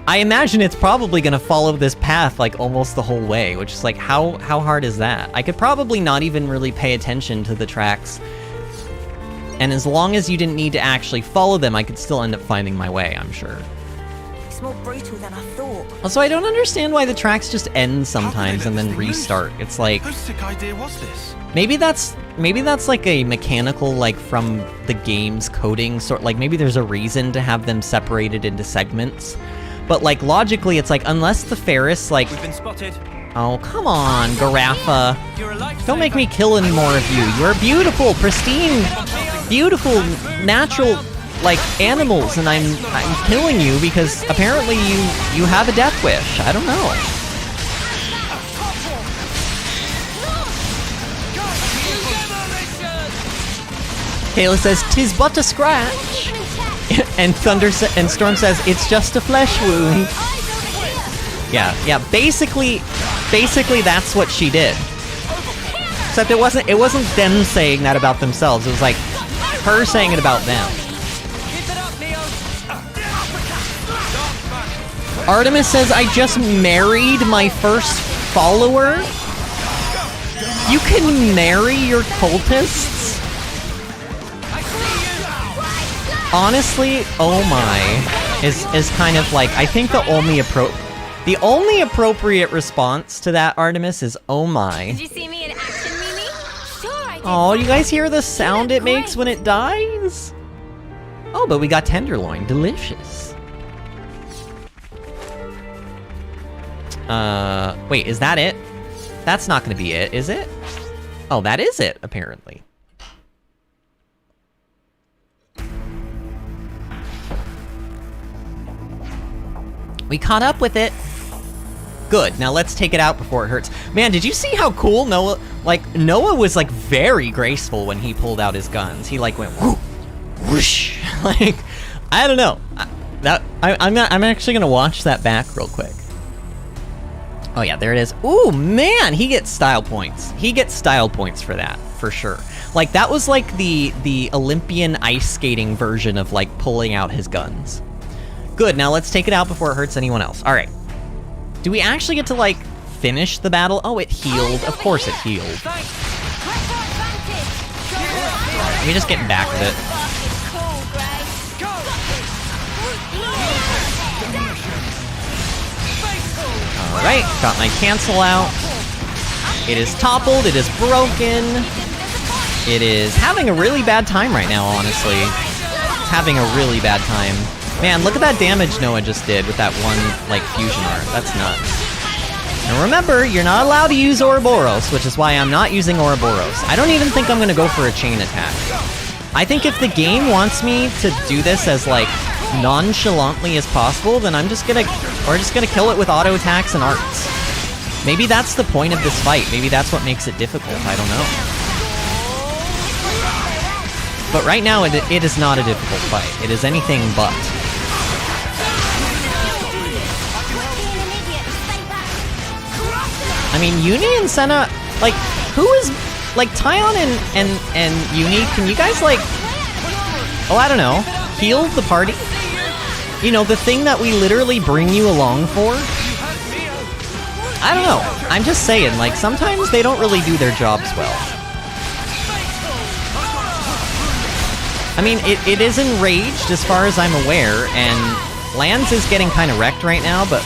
I imagine it's probably gonna follow this path like almost the whole way, which is like, how hard is that? I could probably not even really pay attention to the tracks, and as long as you didn't need to actually follow them, I could still end up finding my way, I'm sure. It's more brutal than I thought. Also, I don't understand why the tracks just end sometimes and then restart. It's like... How sick idea was this? Maybe that's like a mechanical, like, from the game's coding sort, like, maybe there's a reason to have them separated into segments. But, like, logically, it's like, unless the Ferris, like... We've been spotted. Oh, come on, Garaffa. Don't make me kill any more of you. You're beautiful, pristine, beautiful, natural, like, animals, and I'm killing you because apparently you have a death wish. I don't know. Kayla says, "'Tis but a scratch," and Storm says, "It's just a flesh wound." Yeah. Basically, that's what she did. Except it wasn't them saying that about themselves. It was like her saying it about them. Artemis says, I just married my first follower? You can marry your cultists? Honestly, oh my, is kind of like, I think the only appropriate response to that, Artemis, is oh my. Did you see me in action, Mimi? Sure, I did. Oh, you guys hear the sound it makes when it dies? Oh, but we got tenderloin. Delicious. Wait, is that it? That's not gonna be it, is it? Oh, that is it, apparently. We caught up with it. Good, now let's take it out before it hurts. Man, did you see how cool Noah, like, Noah was, like, very graceful when he pulled out his guns. He, like, went, whoo, whoosh. Like, I don't know. I'm actually gonna watch that back real quick. Oh yeah, there it is. Ooh, man, he gets style points. He gets style points for that, for sure. Like, that was like the Olympian ice skating version of, like, pulling out his guns. Good, now let's take it out before it hurts anyone else. All right. Do we actually get to, like, finish the battle? Oh, it healed. Of course it healed. Let me just get back with it. Alright, got my cancel out. It is toppled, it is broken. It is having a really bad time right now, honestly. It's having a really bad time. Man, look at that damage Noah just did with that one, like, fusion art. That's nuts. And remember, you're not allowed to use Ouroboros, which is why I'm not using Ouroboros. I don't even think I'm gonna go for a chain attack. I think if the game wants me to do this as, like, nonchalantly as possible, then we're just gonna kill it with auto attacks and arts. Maybe that's the point of this fight. Maybe that's what makes it difficult. I don't know. But right now, it is not a difficult fight. It is anything but. I mean, Uni and Senna, like, who is, like, Tyon and Uni, can you guys, like, oh, I don't know, heal the party? You know, the thing that we literally bring you along for? I don't know. I'm just saying, like, sometimes they don't really do their jobs well. I mean, it is enraged as far as I'm aware, and Lands is getting kind of wrecked right now, but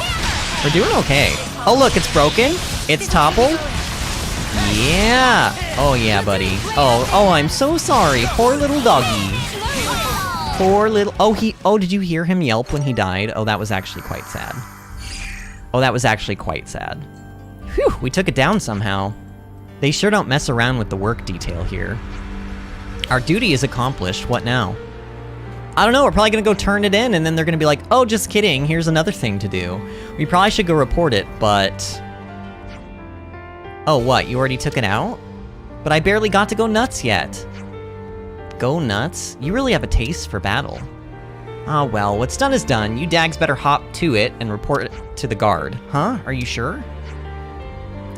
we're doing okay. Oh, look, it's broken. It's toppled. Yeah. Oh, yeah, buddy. Oh, I'm so sorry. Poor little doggy. Poor little... Oh, did you hear him yelp when he died? Oh, that was actually quite sad. Oh, that was actually quite sad. Whew, we took it down somehow. They sure don't mess around with the work detail here. Our duty is accomplished. What now? I don't know, we're probably gonna go turn it in, and then they're gonna be like, oh, just kidding, here's another thing to do. We probably should go report it, but... Oh, what, you already took it out? But I barely got to go nuts yet. Go nuts? You really have a taste for battle. Oh, well, what's done is done. You dags better hop to it and report it to the guard. Huh? Are you sure?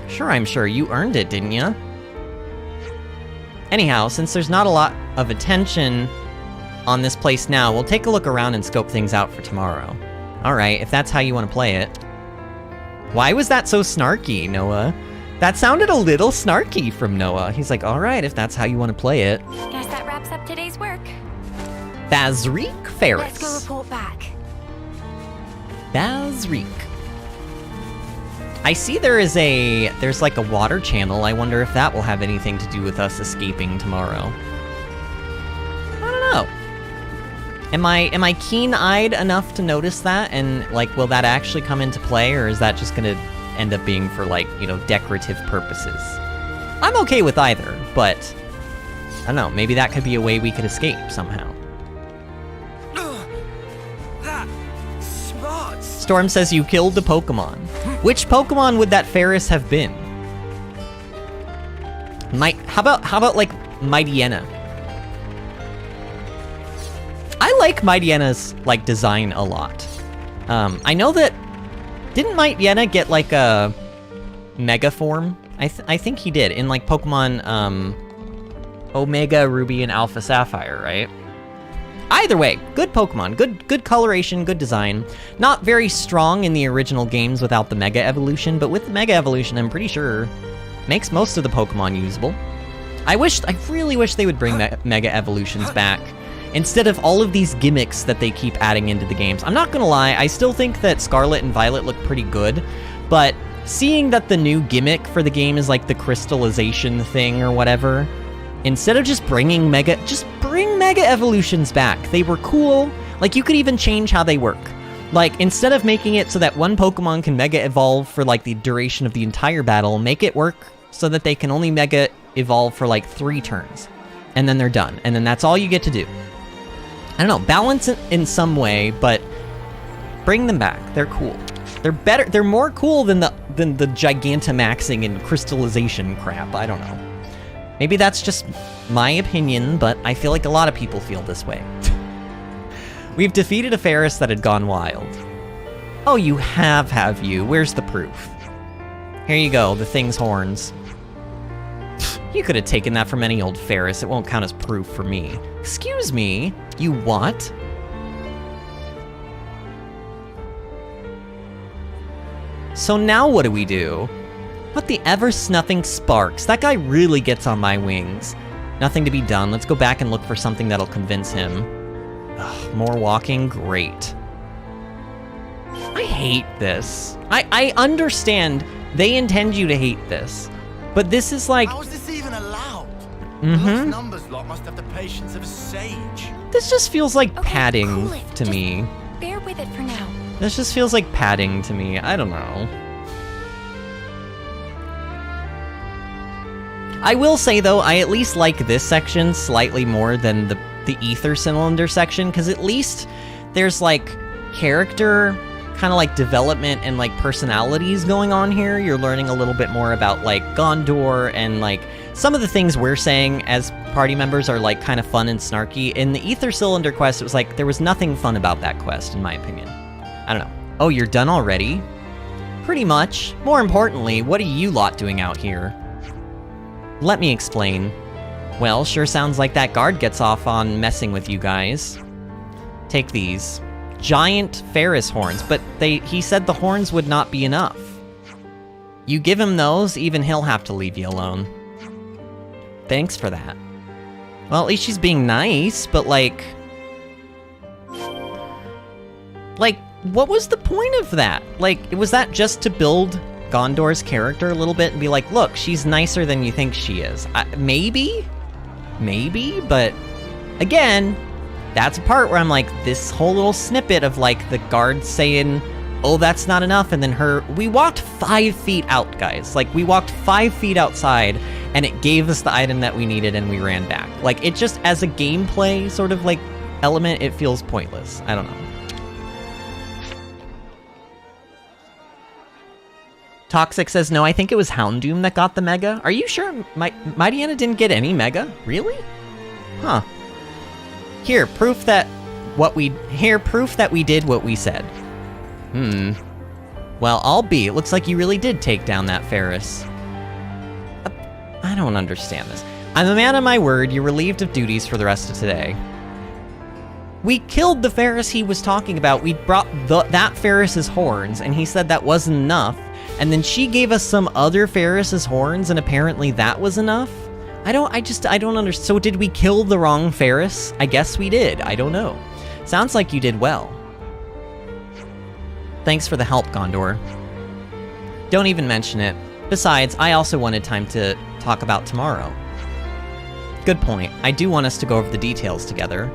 Sure, I'm sure. You earned it, didn't ya? Anyhow, since there's not a lot of attention on this place now, we'll take a look around and scope things out for tomorrow. Alright, if that's how you want to play it. Why was that so snarky, Noah? That sounded a little snarky from Noah. He's like, alright, if that's how you want to play it. Guess that wraps up today's work. Bazreek Ferris. Let's go report back. Bazreek. I see there's like a water channel. I wonder if that will have anything to do with us escaping tomorrow. I don't know. Am I keen-eyed enough to notice that? And, like, will that actually come into play, or is that just gonna end up being for, like, you know, decorative purposes? I'm okay with either, but I don't know, maybe that could be a way we could escape somehow. Storm says you killed the Pokemon. Which Pokemon would that Ferris have been? How about like Mightyena? I like Mightyena's like design a lot. I know that didn't Mightyena get like a Mega form? I think he did in like Pokemon Omega Ruby and Alpha Sapphire, right? Either way, good Pokemon, good coloration, good design. Not very strong in the original games without the Mega Evolution, but with the Mega Evolution, I'm pretty sure makes most of the Pokemon usable. I really wish they would bring Mega Evolutions back instead of all of these gimmicks that they keep adding into the games. I'm not gonna lie, I still think that Scarlet and Violet look pretty good, but seeing that the new gimmick for the game is like the crystallization thing or whatever, instead of just bring Mega Evolutions back. They were cool. Like, you could even change how they work. Like, instead of making it so that one Pokemon can Mega Evolve for like the duration of the entire battle, make it work so that they can only Mega Evolve for like 3 turns. And then they're done. And then that's all you get to do. I don't know, balance it in some way, but bring them back. They're cool. They're better. They're more cool than the Gigantamaxing and crystallization crap. I don't know. Maybe that's just my opinion, but I feel like a lot of people feel this way. We've defeated a Ferris that had gone wild. Oh, you have you? Where's the proof? Here you go, the thing's horns. You could have taken that from any old Ferris. It won't count as proof for me. Excuse me? You what? So now what do we do? What the ever-snuffing Sparks? That guy really gets on my wings. Nothing to be done. Let's go back and look for something that'll convince him. Ugh, more walking? Great. I hate this. I understand they intend you to hate this, but this is like... How is this even allowed? Mm-hmm. Those numbers lot must have the patience of a sage. This just feels like padding cool it. to Just me. Bear with it for now. This just feels like padding to me. I don't know. I will say, though, I at least like this section slightly more than the Ether Cylinder section, because at least there's, like, character, kind of, like, development and, like, personalities going on here. You're learning a little bit more about, like, Gondor, and, like, some of the things we're saying as party members are, like, kind of fun and snarky. In the Ether Cylinder quest, it was like, there was nothing fun about that quest, in my opinion. I don't know. Oh, you're done already? Pretty much. More importantly, what are you lot doing out here? Let me explain. Well, sure sounds like that guard gets off on messing with you guys. Take these. Giant Ferris horns, but he said the horns would not be enough. You give him those, even he'll have to leave you alone. Thanks for that. Well, at least she's being nice, but like, what was the point of that? Like, was that just to build Gondor's character a little bit and be like, look, she's nicer than you think she is? Maybe, but again, that's a part where I'm like, this whole little snippet of like the guard saying, oh, that's not enough, and then we walked 5 feet out, guys. Like, we walked 5 feet outside, and it gave us the item that we needed, and we ran back. Like, it just, as a gameplay sort of like element, it feels pointless. I don't know. Toxic says, no, I think it was Houndoom that got the Mega. Are you sure Mightyena didn't get any Mega? Really? Huh. Here, proof that we did what we said. Well, it looks like you really did take down that Ferris. I don't understand this. I'm a man of my word. You're relieved of duties for the rest of today. We killed the Ferris he was talking about. We brought that Ferris's horns, and he said that wasn't enough. And then she gave us some other Ferris's horns, and apparently that was enough? I don't understand. So did we kill the wrong Ferris? I guess we did. I don't know. Sounds like you did well. Thanks for the help, Gondor. Don't even mention it. Besides, I also wanted time to talk about tomorrow. Good point. I do want us to go over the details together.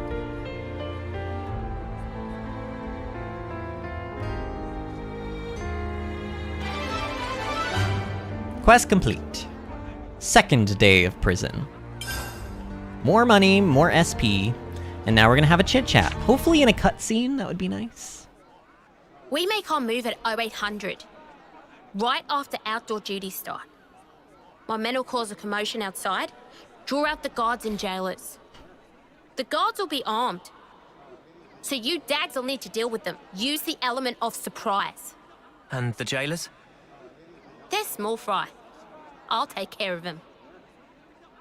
Quest complete. Second day of prison. More money, more SP, and now we're gonna have a chit-chat. Hopefully in a cutscene, that would be nice. We make our move at 0800, right after outdoor duties start. My men will cause a commotion outside, draw out the guards and jailers. The guards will be armed, so you dags will need to deal with them. Use the element of surprise. And the jailers? They're small fry. I'll take care of them.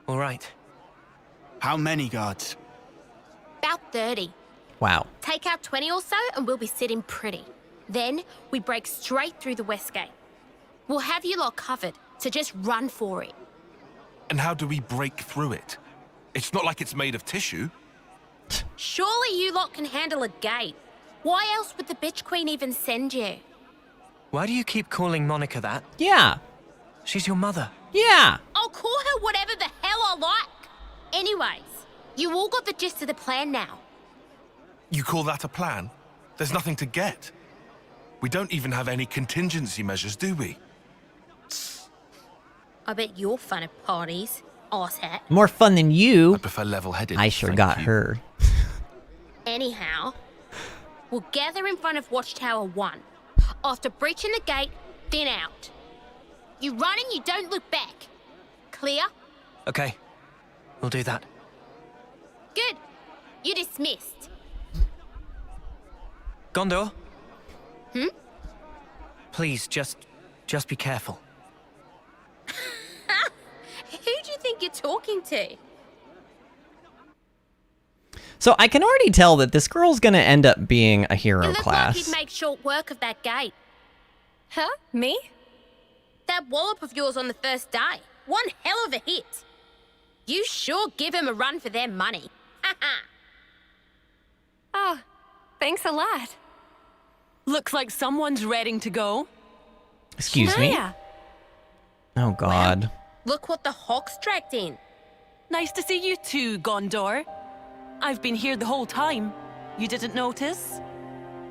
All right. How many guards? About 30. Wow. Take out 20 or so and we'll be sitting pretty. Then we break straight through the west gate. We'll have you lot covered, so just run for it. And how do we break through it? It's not like it's made of tissue. Surely you lot can handle a gate. Why else would the bitch queen even send you? Why do you keep calling Monica that? Yeah. She's your mother. Yeah. I'll call her whatever the hell I like. Anyways, you all got the gist of the plan now. You call that a plan? There's nothing to get. We don't even have any contingency measures, do we? I bet you're fun at parties, arsehat. More fun than you. I prefer level-headed. I sure thank got you. her. Anyhow, we'll gather in front of Watchtower 1. After breaching the gate, then out. You run and you don't look back. Clear? Okay, we'll do that. Good. You're dismissed. Gondor? Hmm? Please, just be careful. Who do you think you're talking to? So I can already tell that this girl's gonna end up being a hero You look class. like you'd make short work of that gate. Huh? Me? That wallop of yours on the first day. One hell of a hit. You sure give him a run for their money. Oh, thanks a lot. Looks like someone's ready to go. Excuse me? Shania. Oh, God. Look what the Hawks dragged in. Nice to see you too, Gondor. I've been here the whole time. You didn't notice?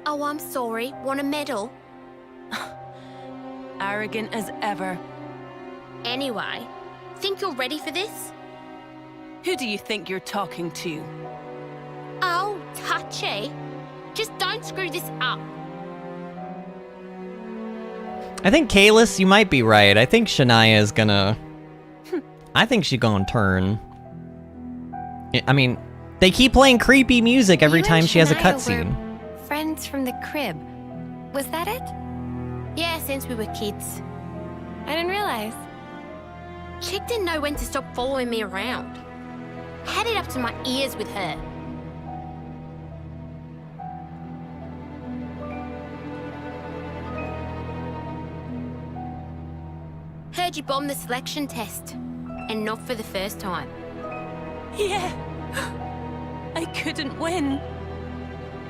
Oh, I'm sorry. Want a medal? Arrogant as ever. Anyway, think you're ready for this? Who do you think you're talking to? Oh, touchy. Just don't screw this up. I think, Kalis, you might be right. I think Shania is gonna... I think she's gonna turn. I mean, they keep playing creepy music every You time and she has a Shania cutscene. were friends from the crib. Was that it? Yeah, since we were kids. I didn't realize. Chick didn't know when to stop following me around. Had it up to my ears with her. Heard you bombed the selection test. And not for the first time. Yeah. I couldn't win.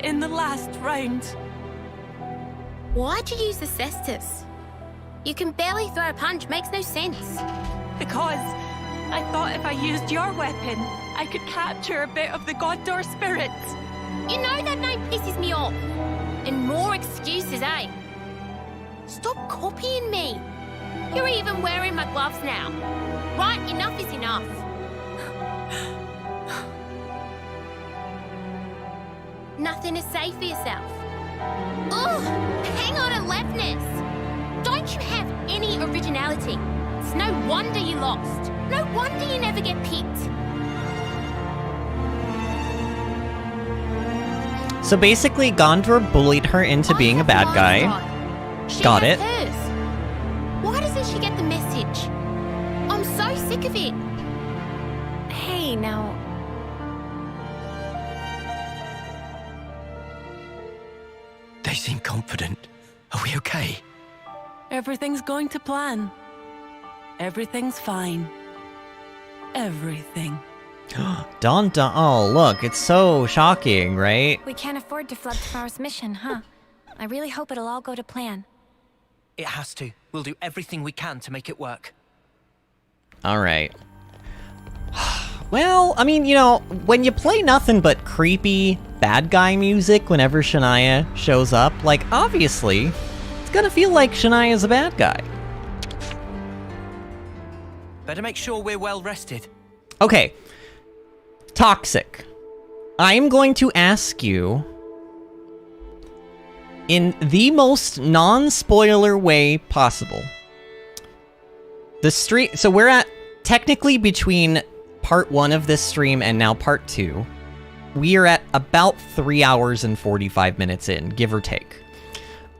In the last round. Why'd you use the cestus? You can barely throw a punch, makes no sense. Because I thought if I used your weapon, I could capture a bit of the Gondor spirit. You know that name pisses me off. And more excuses, eh? Stop copying me. You're even wearing my gloves now. Right, enough is enough. Nothing to say for yourself. Ugh, hang on to leftness. Don't you have any originality? It's no wonder you lost. No wonder you never get picked. So basically, Gondor bullied her into being a bad guy. She Got has it. Hers. Why doesn't she get the message? I'm so sick of it. Hey, now. They seem confident. Are we okay? Everything's going to plan. Everything's fine. Everything. Dun dun. Oh, look, it's so shocking, right? We can't afford to flood tomorrow's mission, huh? I really hope it'll all go to plan. It has to. We'll do everything we can to make it work. All right. Well, I mean, you know, when you play nothing but creepy bad guy music whenever Shania shows up, like, obviously, it's gonna feel like Shania's a bad guy. Better make sure we're well rested. Okay. Toxic. I am going to ask you, in the most non-spoiler way possible, so we're at technically between part 1 of this stream and now part 2. We are at about 3 hours and 45 minutes in, give or take.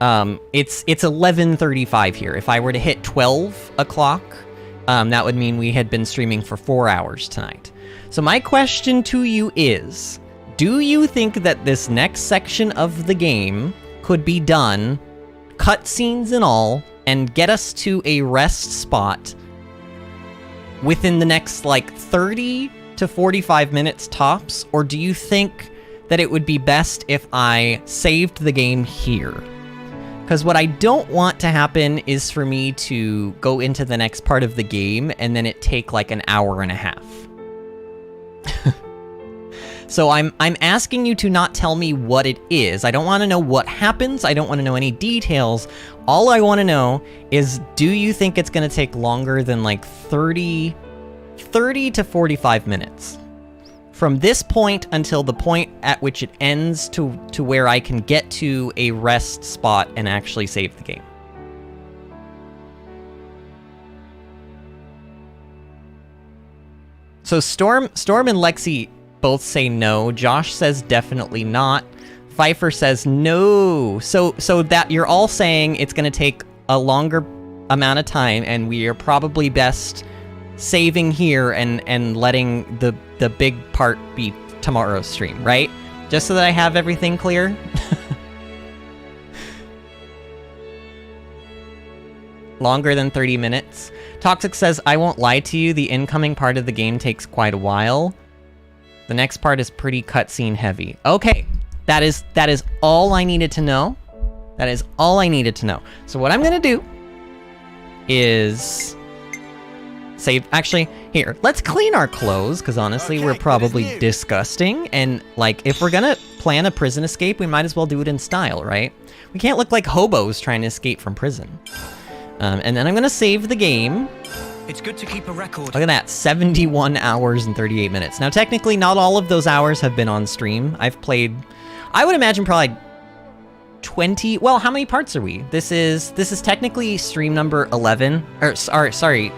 It's 11:35 here. If I were to hit 12 o'clock, that would mean we had been streaming for 4 hours tonight. So my question to you is, Do you think that this next section of the game could be done, cutscenes and all, and get us to a rest spot within the next, like, 30 to 45 minutes tops? Or do you think that it would be best if I saved the game here? Because what I don't want to happen is for me to go into the next part of the game and then it take like an hour and a half. So I'm asking you to not tell me what it is. I don't want to know what happens. I don't want to know any details. All I want to know is, do you think it's going to take longer than like 30 to 45 minutes? From this point until the point at which it ends to where I can get to a rest spot and actually save the game. So Storm and Lexi both say no. Josh says definitely not. Pfeiffer says no. So that you're all saying it's going to take a longer amount of time, and we are probably best saving here and letting the big part be tomorrow's stream, right? Just so that I have everything clear. Longer than 30 minutes. Toxic says, I won't lie to you, the incoming part of the game takes quite a while. The next part is pretty cutscene heavy. Okay, that is all I needed to know. That is all I needed to know. So what I'm gonna do is save. Actually, here, let's clean our clothes, because honestly, we're probably disgusting. And like, if we're gonna plan a prison escape, we might as well do it in style, right? We can't look like hobos trying to escape from prison. And then I'm gonna save the game. It's good to keep a record. Look at that, 71 hours and 38 minutes. Now, technically, not all of those hours have been on stream. I've played, I would imagine, probably 20. Well, how many parts are we? This is technically stream number 11. Or sorry.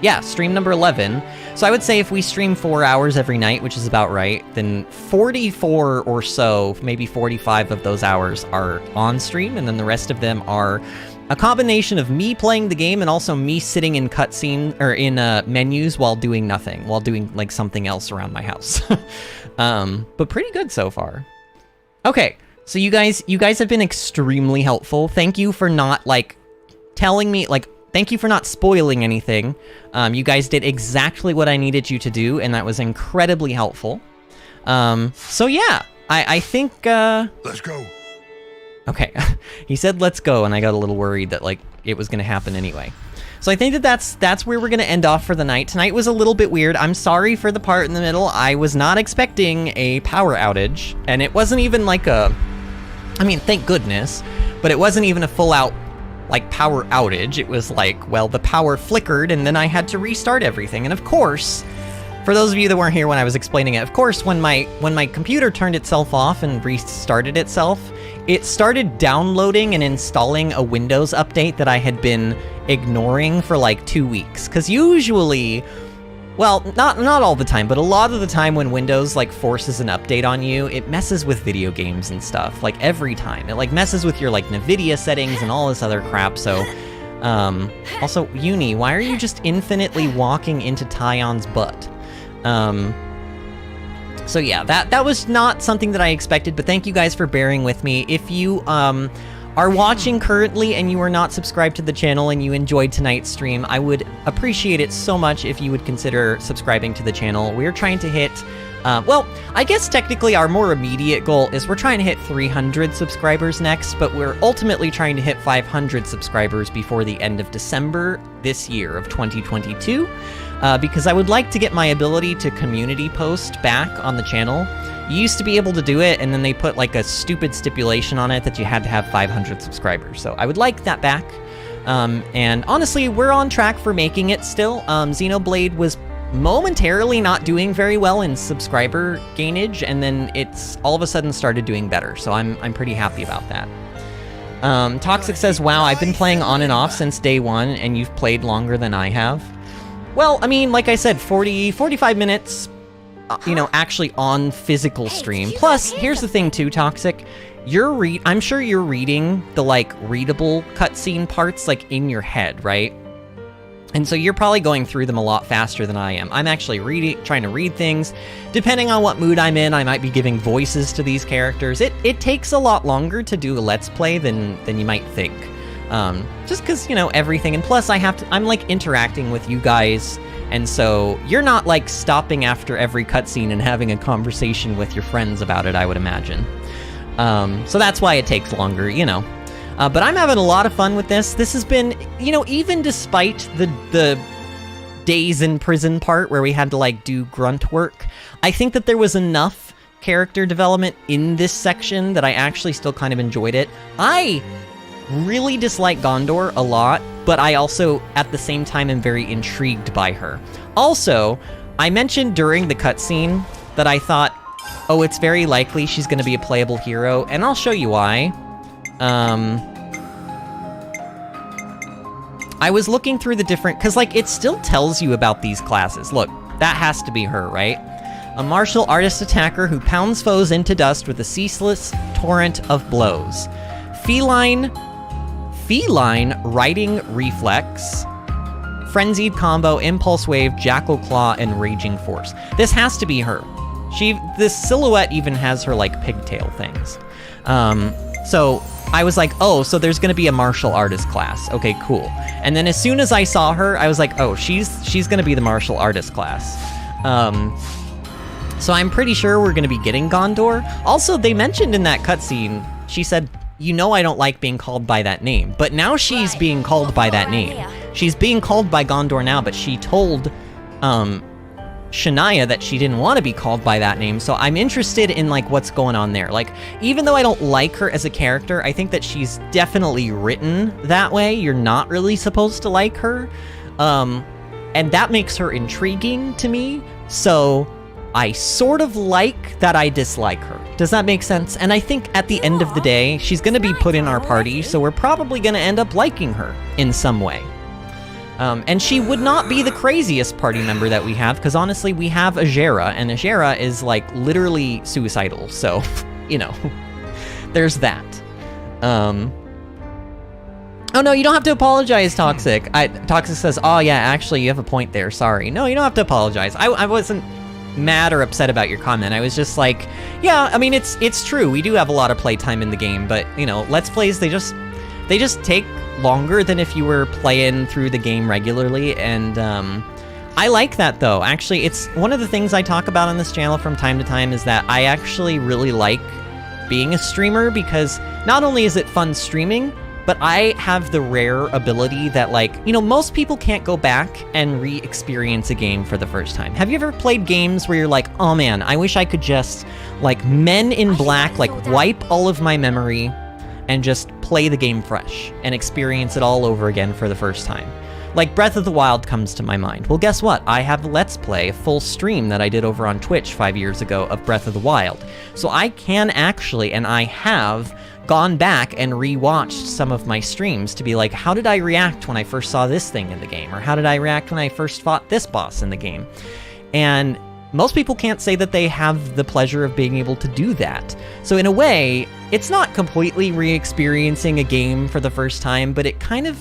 Yeah, stream number 11. So I would say if we stream 4 hours every night, which is about right, then 44 or so, maybe 45 of those hours are on stream, and then the rest of them are a combination of me playing the game and also me sitting in cutscene or in menus while doing nothing, while doing like something else around my house. But pretty good so far. Okay, so you guys have been extremely helpful. Thank you for not like telling me, like, thank you for not spoiling anything. You guys did exactly what I needed you to do, and that was incredibly helpful. So yeah, I think Let's go. Okay, he said let's go, and I got a little worried that like it was gonna happen anyway. So I think that's where we're gonna end off for the night. Tonight was a little bit weird. I'm sorry for the part in the middle. I was not expecting a power outage, and it wasn't even like I mean, thank goodness, but it wasn't even a full-out like power outage. It was like, well, the power flickered, and then I had to restart everything. And of course, for those of you that weren't here when I was explaining it, of course, when my computer turned itself off and restarted itself, it started downloading and installing a Windows update that I had been ignoring for like 2 weeks. Because usually, well, not all the time, but a lot of the time when Windows like forces an update on you, it messes with video games and stuff. Like every time, it like messes with your like NVIDIA settings and all this other crap. So, also, Uni, why are you just infinitely walking into Tyon's butt? So yeah, that was not something that I expected, but thank you guys for bearing with me. If you are watching currently and you are not subscribed to the channel and you enjoyed tonight's stream, I would appreciate it so much if you would consider subscribing to the channel. We're trying to hit, well, I guess technically our more immediate goal is we're trying to hit 300 subscribers next, but we're ultimately trying to hit 500 subscribers before the end of December this year of 2022. Because I would like to get my ability to community post back on the channel. You used to be able to do it, and then they put like a stupid stipulation on it that you had to have 500 subscribers. So I would like that back. And honestly, we're on track for making it still. Xenoblade was momentarily not doing very well in subscriber gainage, and then it's all of a sudden started doing better. So I'm pretty happy about that. Toxic says, wow, I've been playing on and off since day one, and you've played longer than I have. Well, I mean, like I said, 45 minutes, you know, actually on physical stream. Plus, here's the thing too, Toxic. I'm sure you're reading the, like, readable cutscene parts, like, in your head, right? And so you're probably going through them a lot faster than I am. I'm actually trying to read things. Depending on what mood I'm in, I might be giving voices to these characters. It takes a lot longer to do a Let's Play than you might think. Just because, you know, everything. And plus, I'm like interacting with you guys. And so you're not like stopping after every cutscene and having a conversation with your friends about it, I would imagine. So that's why it takes longer, you know. But I'm having a lot of fun with this. This has been, you know, even despite the days in prison part where we had to, like, do grunt work, I think that there was enough character development in this section that I actually still kind of enjoyed it. I really dislike Gondor a lot, but I also, at the same time, am very intrigued by her. Also, I mentioned during the cutscene that I thought, oh, it's very likely she's going to be a playable hero, and I'll show you why. I was looking through the different, because, like, it still tells you about these classes. Look, that has to be her, right? A martial artist attacker who pounds foes into dust with a ceaseless torrent of blows. Feline riding reflex. Frenzied combo, impulse wave, jackal claw, and raging force. This has to be her. This silhouette even has her, like, pigtail things. So I was like, oh, so there's gonna be a martial artist class. Okay, cool. And then as soon as I saw her, I was like, oh, she's gonna be the martial artist class. So I'm pretty sure we're gonna be getting Gondor. Also, they mentioned in that cutscene, she said, you know I don't like being called by that name. But now she's being called by that name. She's being called by Gondor now, but she told Shania that she didn't want to be called by that name, so I'm interested in, like, what's going on there. Like, even though I don't like her as a character, I think that she's definitely written that way. You're not really supposed to like her. And that makes her intriguing to me, so I sort of like that I dislike her. Does that make sense? And I think at the end of the day, she's going to be put in our party, so we're probably going to end up liking her in some way. And she would not be the craziest party member that we have, because honestly, we have Agera, and Agera is, like, literally suicidal, so, you know, there's that. Oh no, you don't have to apologize, Toxic. Toxic says, oh yeah, actually, you have a point there, sorry. No, you don't have to apologize. I wasn't mad or upset about your comment. I was just like, yeah, I mean, it's true, we do have a lot of playtime in the game, but, you know, Let's Plays, they just take longer than if you were playing through the game regularly, and I like that, though. Actually, it's one of the things I talk about on this channel from time to time is that I actually really like being a streamer, because not only is it fun streaming, but I have the rare ability that, like, you know, most people can't go back and re-experience a game for the first time. Have you ever played games where you're like, oh man, I wish I could just, like, Men in Black, like, wipe all of my memory and just play the game fresh and experience it all over again for the first time? Like, Breath of the Wild comes to my mind. Well, guess what? I have a Let's Play, a full stream that I did over on Twitch 5 years ago of Breath of the Wild. So I can actually, and I have, gone back and rewatched some of my streams to be like, how did I react when I first saw this thing in the game? Or how did I react when I first fought this boss in the game? And most people can't say that they have the pleasure of being able to do that. So in a way, it's not completely re-experiencing a game for the first time, but it kind of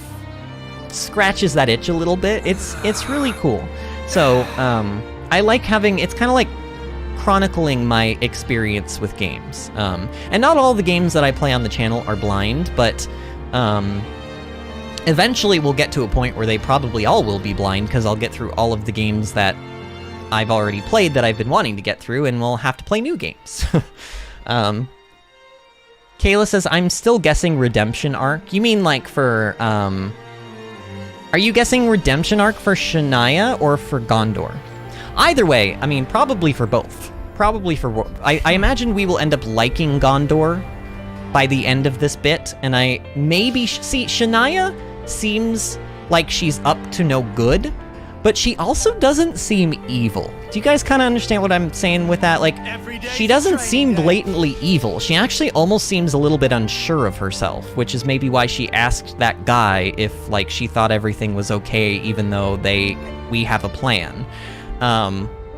scratches that itch a little bit. It's really cool. So I like having, it's kind of like chronicling my experience with games. And not all the games that I play on the channel are blind, but eventually we'll get to a point where they probably all will be blind, because I'll get through all of the games that I've already played that I've been wanting to get through, and we'll have to play new games. Kayla says, I'm still guessing Redemption Arc. You mean like for, are you guessing Redemption Arc for Shania or for Gondor? Either way, I mean, probably for both. Probably for, I imagine we will end up liking Gondor by the end of this bit, and I maybe, see, Shania seems like she's up to no good, but she also doesn't seem evil. Do you guys kind of understand what I'm saying with that? Like, she doesn't seem blatantly evil. She actually almost seems a little bit unsure of herself, which is maybe why she asked that guy if, like, she thought everything was okay, even though we have a plan.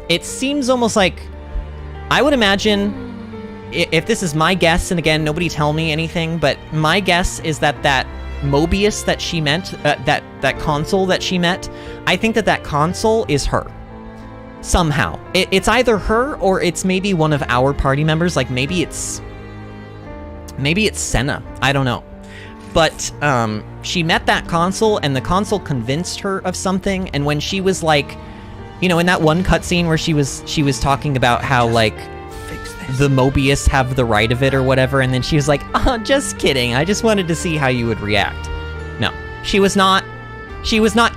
It seems almost like, I would imagine, if this is my guess, and again, nobody tell me anything, but my guess is that Mobius that she met, that console that she met, I think that console is her. Somehow. It's either her or it's maybe one of our party members. Like, maybe it's Senna. I don't know. But she met that console, and the console convinced her of something. And when she was like, you know, in that one cutscene where she was talking about how like the Mobius have the right of it or whatever, and then she was like, "Oh, just kidding. I just wanted to see how you would react." No, she was not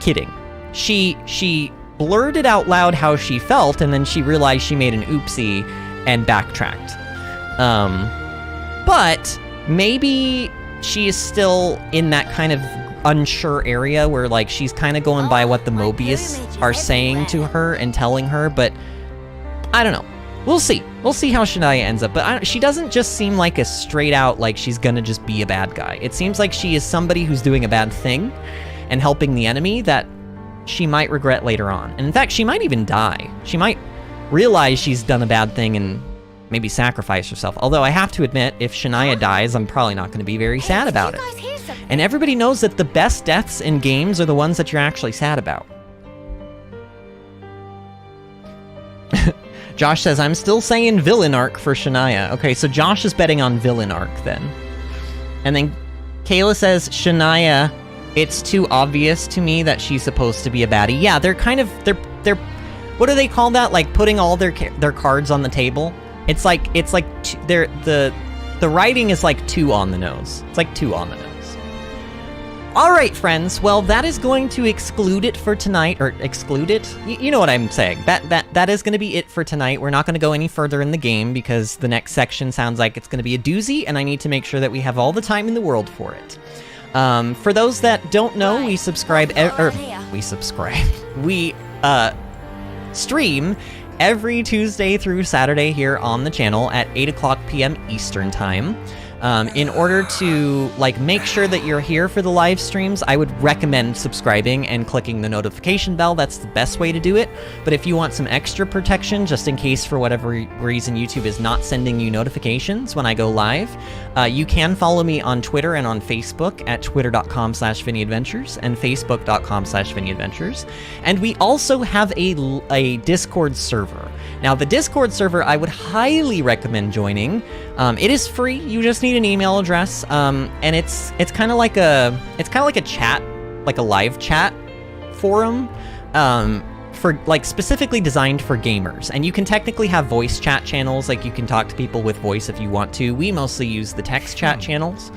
kidding. She blurted out loud how she felt, and then she realized she made an oopsie and backtracked. But maybe she is still in that kind of unsure area where like she's kind of going by what the Mobius are saying to her and telling her, but I don't know. We'll see. We'll see how Shania ends up, but she doesn't just seem like a straight out like she's gonna just be a bad guy. It seems like she is somebody who's doing a bad thing and helping the enemy that she might regret later on. And in fact, she might even die. She might realize she's done a bad thing and maybe sacrifice herself. Although I have to admit, if Shania dies, I'm probably not going to be very sad about it. And everybody knows that the best deaths in games are the ones that you're actually sad about. Josh says, I'm still saying villain arc for Shania. Okay, so Josh is betting on villain arc then. And then Kayla says, Shania, it's too obvious to me that she's supposed to be a baddie. Yeah, they're kind of, they're what do they call that? Like putting all their cards on the table? It's like the writing is like too on the nose. It's like too on the nose. All right, friends. Well, that is going to exclude it for tonight, or exclude it. You know what I'm saying. That is going to be it for tonight. We're not going to go any further in the game because the next section sounds like it's going to be a doozy, and I need to make sure that we have all the time in the world for it. For those that don't know, we subscribe. We stream every Tuesday through Saturday here on the channel at 8:00 p.m. Eastern Time. In order to make sure that you're here for the live streams, I would recommend subscribing and clicking the notification bell. That's the best way to do it. But if you want some extra protection, just in case for whatever reason YouTube is not sending you notifications when I go live, you can follow me on Twitter and on Facebook at twitter.com/VinnyAdventures and facebook.com/VinnyAdventures. And we also have a Discord server. Now, the Discord server I would highly recommend joining. It is free. You just need an email address, and it's kind of like a chat, like a live chat forum, for specifically designed for gamers. And you can technically have voice chat channels, like you can talk to people with voice if you want to. We mostly use the text chat channels,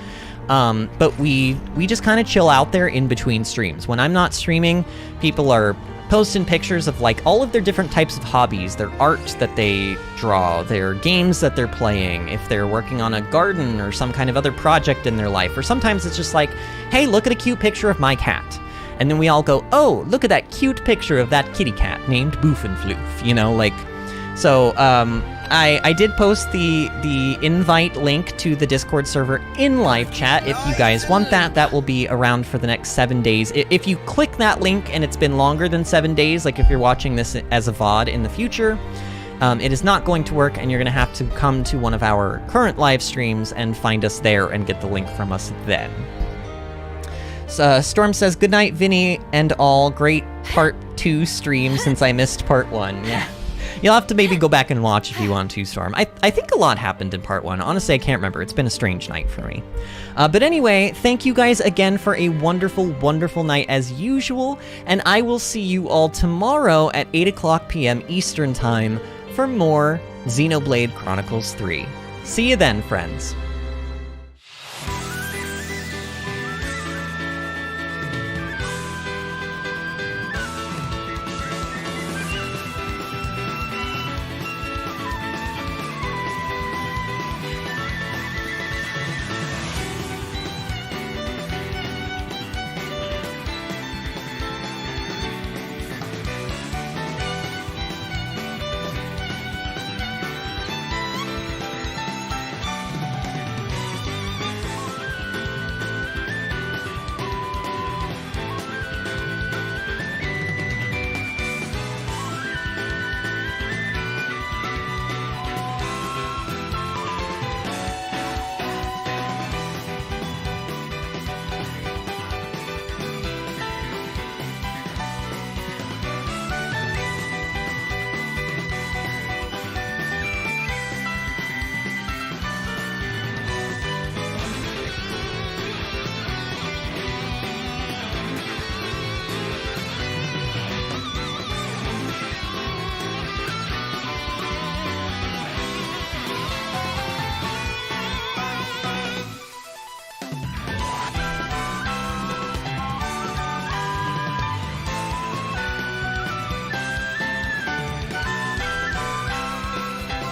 but we just kind of chill out there in between streams. When I'm not streaming, people are posting pictures of all of their different types of hobbies, their art that they draw, their games that they're playing, if they're working on a garden or some kind of other project in their life. Or sometimes it's just like, hey, look at a cute picture of my cat. And then we all go, oh, look at that cute picture of that kitty cat named Boof and Floof, you know, so I did post the invite link to the Discord server in live chat. If you guys want that, that will be around for the next 7 days. If you click that link and it's been longer than 7 days, like if you're watching this as a VOD in the future, it is not going to work, and you're going to have to come to one of our current live streams and find us there and get the link from us then. Storm says, good night, Vinny and all. Great part 2 stream since I missed part 1. Yeah. You'll have to maybe go back and watch if you want to, Storm. I think a lot happened in part 1. Honestly, I can't remember. It's been a strange night for me. But anyway, thank you guys again for a wonderful, wonderful night as usual. And I will see you all tomorrow at 8:00 p.m. Eastern Time for more Xenoblade Chronicles 3. See you then, friends.